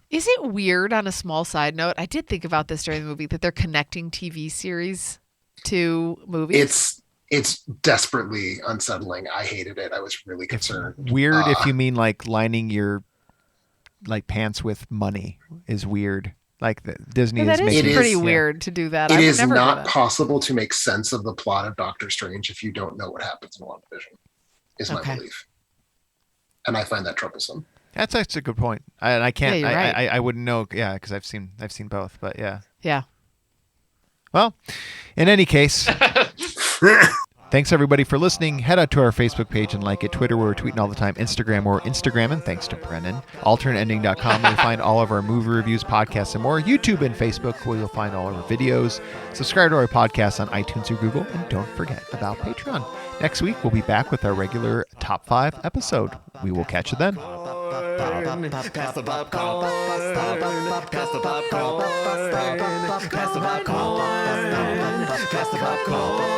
Is it weird on a small side note? I did think about this during the movie that they're connecting TV series to movies.
It's desperately unsettling. I hated it. I was really concerned.
Weird if you mean like lining your like pants with money is weird. Like Disney
Yeah,
is
that
making
is pretty
yeah.
weird to do that.
It
I would
is
never do
not
that.
possible to make sense of the plot of Doctor Strange if you don't know what happens in WandaVision, is my
Okay.
belief. And I find that troublesome.
That's a good point. I can't.
Yeah, you're right.
I wouldn't know. Yeah, because I've seen both. But yeah.
Yeah.
Well, in any case, thanks everybody for listening. Head out to our Facebook page and like it. Twitter, where we're tweeting all the time. Instagram, we're Instagramming. Thanks to Brennan. AlternateEnding.com, where you'll find all of our movie reviews, podcasts, and more. YouTube and Facebook, where you'll find all of our videos. Subscribe to our podcast on iTunes or Google, and don't forget about Patreon. Next week, we'll be back with our regular Top 5 episode. We will catch you then.
Pass the popcorn. Pass the popcorn. Pass the popcorn. Pass the popcorn. Pass the popcorn.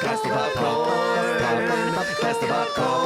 Pass the popcorn. Pass the popcorn.